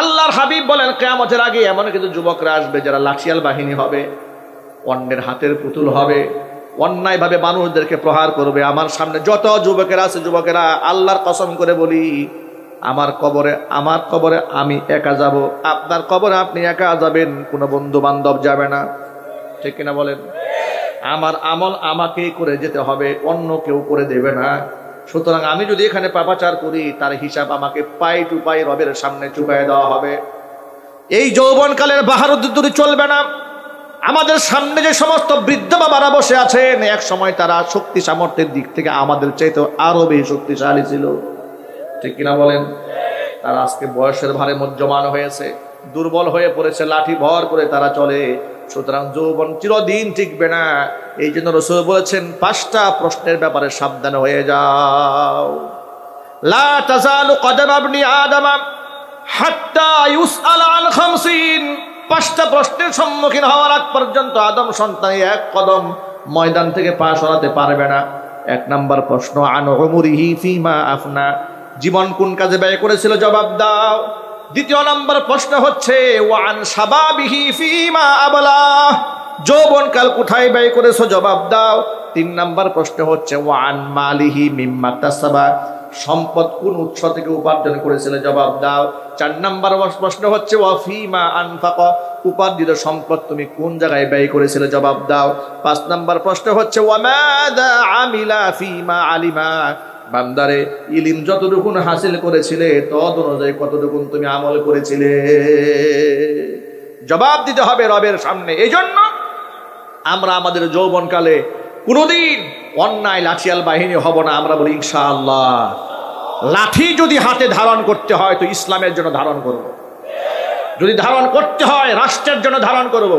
আল্লাহর হাবিব বলেন কিয়ামতের আগে এমন কিছু যুবকরা আসবে যারা লাঠিয়াল বাহিনী হবে, অন্যের হাতের পুতুল হবে, অন্যায়ভাবে মানুষদেরকে প্রহার করবে। আমার সামনে যত যুবকেরা আছে, যুবকেরা আল্লাহর কসম করে বলি, আমার কবরে আমি একা যাব, আপনার কবরে আপনি একা যাবেন, কোনো বন্ধু বান্ধব যাবে না, ঠিক কিনা বলেন? আমার আমল আমাকেই করে যেতে হবে, অন্য কেউ করে দেবে না। সুতরাং আমি যদি এখানে পাপাচার করি তার হিসাব আমাকে পাই টু পাই রবের সামনে চুকায় দেওয়া হবে। এই যৌবনকালের বাহাদুরি চলবে না। আমাদের সামনে যে সমস্ত বৃদ্ধ বাবারা বসে আছেন, এক সময় তারা শক্তি সামর্থ্যের দিক থেকে আমাদের চাইতে আরো বেশি শক্তিশালী ছিল, ঠিক কিনা বলেন? তারা আজকে বয়সের ভারে মজ্জমান হয়েছে, দুর্বল হয়ে পড়েছে, লাঠি ভর করে তারা চলে। সুতরাং যৌবন চিরদিন টিকবে না। এই জন্য রাসূল বলেছেন 5টা প্রশ্নের ব্যাপারে সাবধান হয়ে যাও। লা তাজালু কদম ইবনি আদম হাত্তা ইউসআল আন 50। 5টা প্রশ্নের সম্মুখীন হওয়ার আগ পর্যন্ত আদম সন্তান এক কদম ময়দান থেকে পা সরাতে পারবে না। 1 নাম্বার প্রশ্ন আন উমরিহি ফিমা আফনা, জীবন কোন কাজে ব্যয় করেছিল, জবাব দাও। 2 নাম্বার প্রশ্ন হচ্ছে ওয়ান শাবাবিহি ফিমা আবলা, যৌবনকাল কোথায় ব্যয় করেছো, জবাব দাও। 3 নাম্বার প্রশ্ন হচ্ছে ওয়ান মালিহি মিম্মা তাসাবা, সম্পদ কোন উৎস থেকে উপার্জন করেছিল, জবাব দাও। 4 নাম্বার প্রশ্ন হচ্ছে ওয়া ফিমা আনফাকা, উপার্জিত সম্পদ তুমি কোন জায়গায় ব্যয় করেছিলে, জবাব দাও। 5 নাম্বার প্রশ্ন হচ্ছে ওয়া মাযা আমিলা ফিমা আলিমা, বান্দারে ইলম যতটুকুন হাসিল করেছিলে তদ অনুযায়ী কতটুকুন তুমি আমল করেছিলে, জবাব দিতে হবে রবের সামনে। এই জন্য আমরা আমাদের যৌবনকালে কোনোদিন অন্যায় লাঠিয়াল বাহিনী হব না। আমরা বলি ইনশাআল্লাহ। লাঠি যদি হাতে ধারণ করতে হয় তো ইসলামের জন্য ধারণ করব, যদি ধারণ করতে হয় রাষ্ট্রের জন্য ধারণ করব।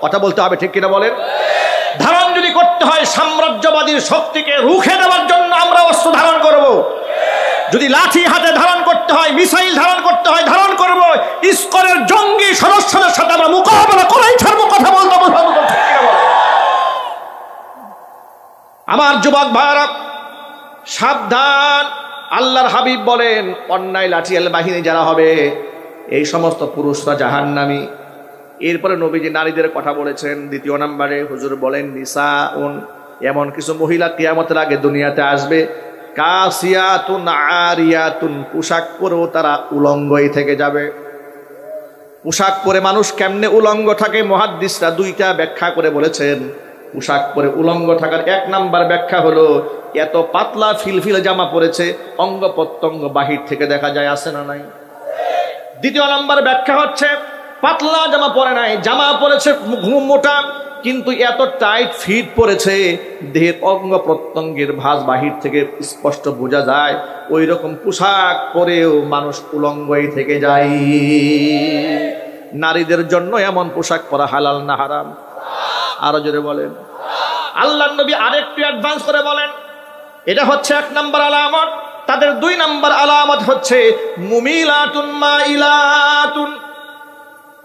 কথা বলতে হবে, ঠিক কিনা বলেন? ধারণ যদি করতে হয় সাম্রাজ্যবাদীর শক্তিকে রুখে দেওয়ার জন্য আমরা অস্ত্র ধারণ করব। যদি লাঠি হাতে ধারণ করতে হয়, মিসাইল ধারণ করতে হয়, ধারণ করব। ইসকনের জঙ্গি সদস্যদের সাথে আমরা মোকাবেলা করাই ছাড়বো। কথা বলতে হবে, ঠিক কিনা বলেন? আমার যুবক ভাইরা সাবধান। আল্লাহর হাবিব বলেন অন্যায় লাঠিয়াল বাহিনী যারা হবে এই সমস্ত পুরুষরা জাহান্নামী। এরপরে নবীজি নারীদের কথা বলেছেন। 2 নম্বরে হুজুর বলেন নিসাউন, এমন কিছু মহিলা কিয়ামতের আগে দুনিয়াতে আসবে, কাসিয়াতুন আরিয়াতুন, পোশাক পরেও তারা উলঙ্গই থেকে যাবে। পোশাক পরে মানুষ কেমনে উলঙ্গ থাকে, মুহাদ্দিসরা 2টা ব্যাখ্যা করে বলেছেন। পোশাক পরে উলঙ্গ থাকার 1 নাম্বার ব্যাখ্যা হলো এত পাতলা ফিলফিল জামা পরেছে, অঙ্গ প্রত্যঙ্গ বাহির থেকে দেখা যায়, আছে না নাই? 2 নাম্বার ব্যাখ্যা হচ্ছে পাতলা জামা পরে নাই, জামা পরেছে মোটা, কিন্তু এত টাইট ফিট পরেছে দেহের অঙ্গ প্রত্যঙ্গের ভাঁজ বাহির থেকে স্পষ্ট বোঝা যায়। ওই রকম পোশাক পরেও মানুষ উলঙ্গই থেকে যায়। নারীদের জন্য এমন পোশাক পরা হালাল না হারাম? আরো জোরে বলেন। আল্লাহর নবী আরেকটু অ্যাডভান্স করে বলেন এটা হচ্ছে 1 নাম্বার আলামত। তাদের 2 নাম্বার আলামত হচ্ছে মুমিলাতুন মাইলাতুন,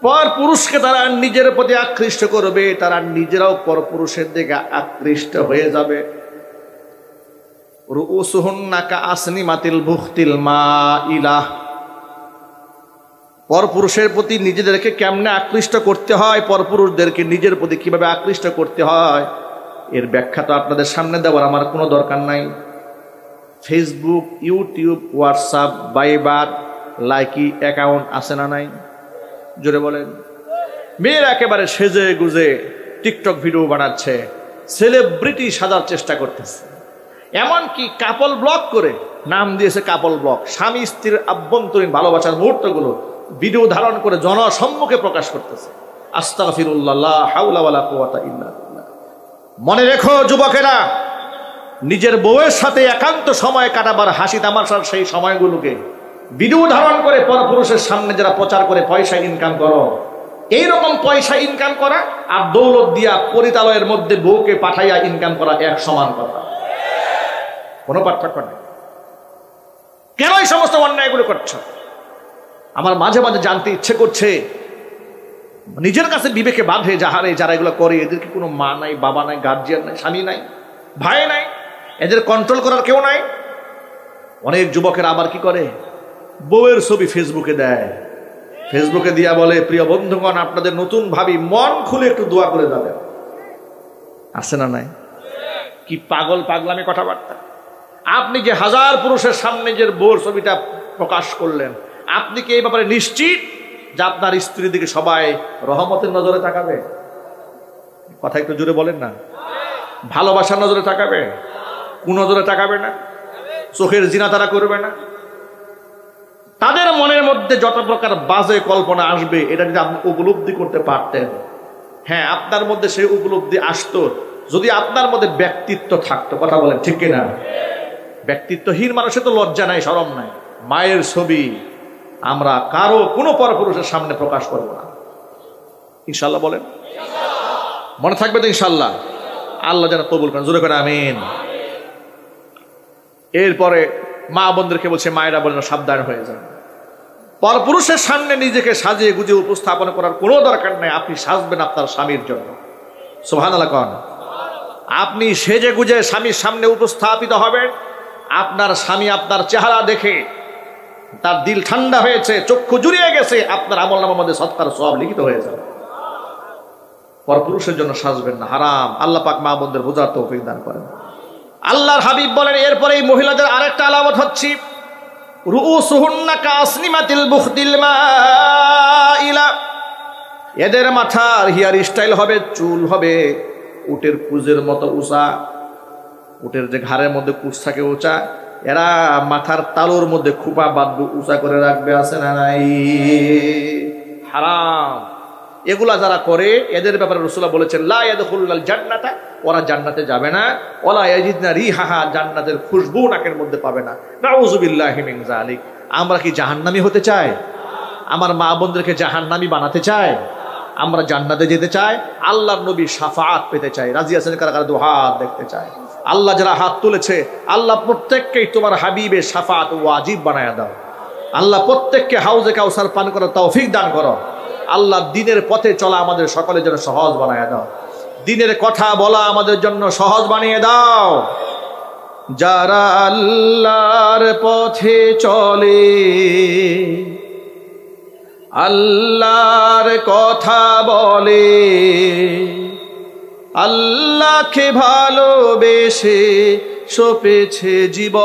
পর পুরুষকে তারা নিজের প্রতি আকৃষ্ট করবে, তারা নিজেরাও পর পুরুষের দিকে আকৃষ্ট হয়ে যাবে। রুউসুহুন্না কাআসনিমাতিল বুখতিল মাইলাহ, পর পুরুষের প্রতি নিজেদেরকে কেমনে আকৃষ্ট করতে হয়, পর পুরুষদেরকে নিজের প্রতি কিভাবে আকৃষ্ট করতে হয়, এর ব্যাখ্যা তো আপনাদের সামনে দেওয়ার আমার কোনো দরকার নাই। Facebook, YouTube, WhatsApp, Viber, Likee account আছে না নাই? জোরে বলেন। মেয়েরা একেবারে সেজে গুজে টিকটক ভিডিও বানাচ্ছে, সেলিব্রিটি সাজার চেষ্টা করতেছে, এমনকি কাপল ব্লগ করে, নাম দিয়েছে কাপল ব্লগ, স্বামী স্ত্রীর আভ্যন্তরীণ ভালোবাসার মুহূর্তগুলো ভিডিও ধারণ করে জনসম্মুখে প্রকাশ করতেছে। আস্তাগফিরুল্লাহ, লা হাওলা ওয়ালা কুওয়াতা ইল্লা বিল্লাহ। মনে রেখো যুবকেরা, নিজের বউয়ের সাথে একান্ত সময় কাটাবার হাসি তামাশার সেই সময়গুলোকে ভিডিও ধারণ করে পরপুরুষের সামনে যারা প্রচার করে পয়সা ইনকাম করো, এইরকম পয়সা ইনকাম করা আর দৌলত দিয়া পরিতালয়ের মধ্যে বউকে পাঠাইয়া ইনকাম করা এক সমান কথা, কোনো পার্থক্য নেই। কেন এই সমস্ত অন্যায়গুলো করছো? আমার মাঝে মাঝে জানতে ইচ্ছে করছে, নিজের কাছে বিবেকে বাঁধে যারা এগুলো করে, এদের কি কোনো মা নাই, বাবা নাই, গার্জিয়ান নাই, স্বামী নাই, ভাই নাই, এদের কন্ট্রোল করার কেউ নাই? অনেক যুবকের আবার কি করে, বউয়ের ছবি ফেসবুকে দেয়, ফেসবুকে দিয়া বলে, প্রিয় বন্ধুগণ, আপনাদের নতুন ভাবি, মন খুলে একটু দোয়া করে যাবেন। আছে না নাই? কি পাগল পাগলামি কথাবার্তা! আপনি যে হাজার পুরুষের সামনে যে বউর ছবিটা প্রকাশ করলেন, আপনি কি এই ব্যাপারে নিশ্চিত যে আপনার স্ত্রীর দিকে সবাই রহমতের নজরে তাকাবে? কথা একটু জোরে বলেন না। ভালোবাসার নজরে তাকাবে? কোন নজরে তাকাবে না? চোখের জিনা তারা করবে না? তাদের মনের মধ্যে যত প্রকার বাজে কল্পনা আসবে, এটা যদি আপনি উপলব্ধি করতে পারতেন, হ্যাঁ, আপনার মধ্যে সেই উপলব্ধি আসতো যদি আপনার মধ্যে ব্যক্তিত্ব থাকতো। কথা বলেন ঠিক কিনা? ব্যক্তিত্বহীন মানুষের তো লজ্জা নাই, শরম নাই। মায়ের ছবি আমরা কারো কোনো পরপুরুষের সামনে প্রকাশ করব না, ইনশাল্লাহ। বলেন মনে থাকবে তো ইনশাল্লাহ? আল্লাহ যেন কবুল করেন, জোরে করে আমিন। এরপরে মা বোনদেরকে বলছে, মায়েরা বলেন সাবধান হয়ে যান, পরপুরুষের সামনে নিজেকে সাজিয়ে গুজিয়ে উপস্থাপন করার কোনো দরকার নেই। আপনি সাজবেন আপনার স্বামীর জন্য। সুবহানাল্লাহ কোন? আপনি সেজে গুজে স্বামীর সামনে উপস্থাপিত হবেন, আপনার স্বামী আপনার চেহারা দেখে তার দিল ঠান্ডা হয়েছে, চক্ষু জুড়িয়ে গেছে, আপনার আমলনামার মধ্যে সৎকার সওয়াব লিখিত হয়ে যাবে। পরপুরুষের জন্য সাজবেন না, হারাম। আল্লাহ পাক মা বোনদের বোঝার তৌফিক দান করেন। আল্লাহর হাবিব বলেন, এরপরে এই মহিলাদের আরেকটা আলামত হচ্ছে, রুউসুহুন্না কাসনিমাতিল বুখদিল মাইলা, এদের মাথার হেয়ার স্টাইল হবে, চুল হবে উটের কুজের মতো উঁচা, উটের যে ঘাড়ের মধ্যে কুচ থাকে উঁচা, এরা মাথার তালুর মধ্যে খুপা বাঁধবে, উঁচা করে রাখবে। আছে না নাই? হারাম। এগুলা যারা করে, এদের ব্যাপারে রাসূলুল্লাহ বলেছেন, লা ইয়াদখুলুল জান্নাতা, ওরা জান্নাতে যাবে না। ওয়ালা ইয়াজিদনা রিহাহা, জান্নাতের খুশবু নাকের মধ্যে পাবে না। নাউযু বিল্লাহি মিন যালিক। আমরা কি জাহান্নামী হতে চাই? আমার মা বোনদেরকে জাহান্নামী বানাতে চাই? আমরা জান্নাতে যেতে চাই, আল্লাহর নবীর শাফাআত পেতে চাই। রাজি আছেন কারা কারা? দুহাত দেখতে চাই। আল্লাহ যারা হাত তুলেছে, আল্লাহ প্রত্যেককেই তোমার হাবিবের শাফাআত ওয়াজিব বানায়া দাও। আল্লাহ প্রত্যেককে হাউজে কাউসার পান করার তৌফিক দান করো। আল্লাহ দিনের পথে চলা আমাদের সকলের জন্য সহজ বানায়া দাও। দিনের কথা বলা আমাদের জন্য সহজ বানিয়ে দাও। যারা আল্লাহর পথে চলে, আল্লাহর কথা বলে, আল্লাহকে ভালোবেসে সপেছে জীবন,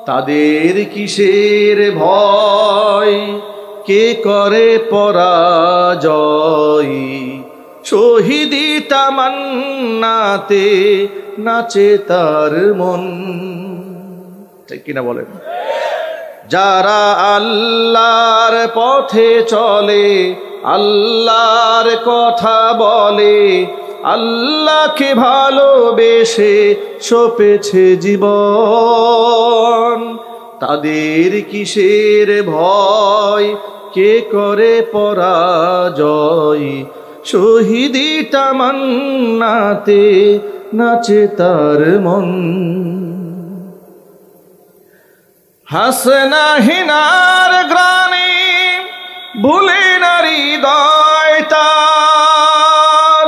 তাদের কিসের ভয়, কে করে পরাজয়, শহীদি তামান্নাতে নাচে তার মন। ঠিক কিনা বলেন? যারা আল্লাহর পথে চলে, আল্লাহর কথা বলে, আল্লাহকে ভালোবেসে সপেছে জীবন, তাদের কিসের ভয়, কে করে পরাজয়, শহীদি তামান্নাতে নাচে তার মন। হাসনা হিনার গ্রানে ভুলে না হৃদয় তার,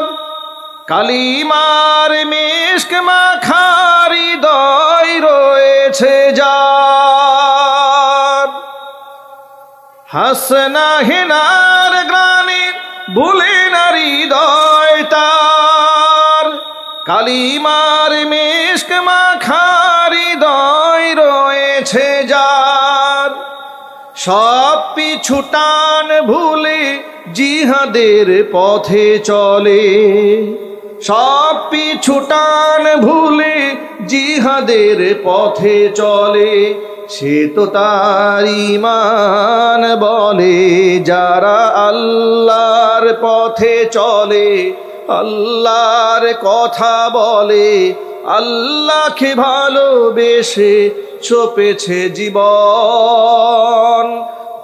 কালিমার মিশক মাখা হৃদয় রয়েছে যার। হাসনা হিনার গ্রানে ভুলে না হৃদয় তার, কালিমার মিশক মাখা হৃদয় রয়েছে যার। সব পিছু টান ভুলে জিহাদের পথে চলে, সব পিছু টান ভুলে জিহাদের পথে চলে, সে তো তার ঈমান বলে। যারা আল্লাহর পথে চলে, আল্লাহর কথা বলে, আল্লাহকে ভালোবেসে সপেছে জীবন,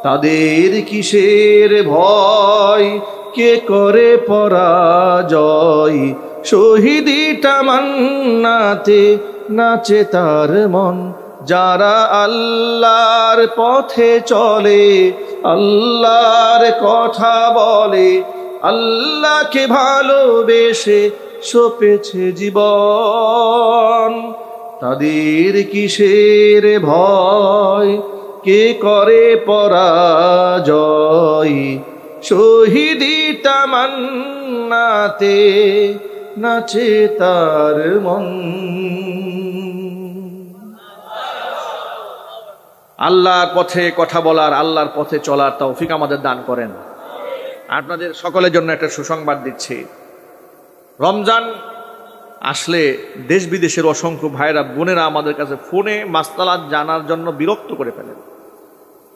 তাদের কিসের ভয়, কে করে পরাজয়, শহীদি তামান্নাতে নাচে তার মন। যারা আল্লাহর পথে চলে, আল্লাহর কথা বলে, আল্লাহকে ভালোবেসে সপেছে জীবন, তাদের কিসের ভয়, কে করে পরাজয়, শহীদি তামান্নাতে নাচে তার মন। আল্লাহর পথে কথা বলার, আল্লাহর পথে চলার তৌফিক আমাদের দান করেন। আপনাদের সকলের জন্য একটা সুসংবাদ দিচ্ছি, রমজান আসলে দেশ বিদেশের অসংখ্য ভাইরা বোনেরা আমাদের কাছে ফোনে মাসআলা জানার জন্য বিরক্ত করে ফেলেন।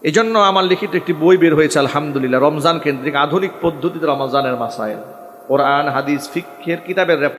এই জন্য আমার লিখিত একটি বই বের হয়েছে আলহামদুলিল্লাহ, রমজান কেন্দ্রিক আধুনিক পদ্ধতিতে রমজানের মাসায়েল, কোরআন হাদিস ফিকহের কিতাবের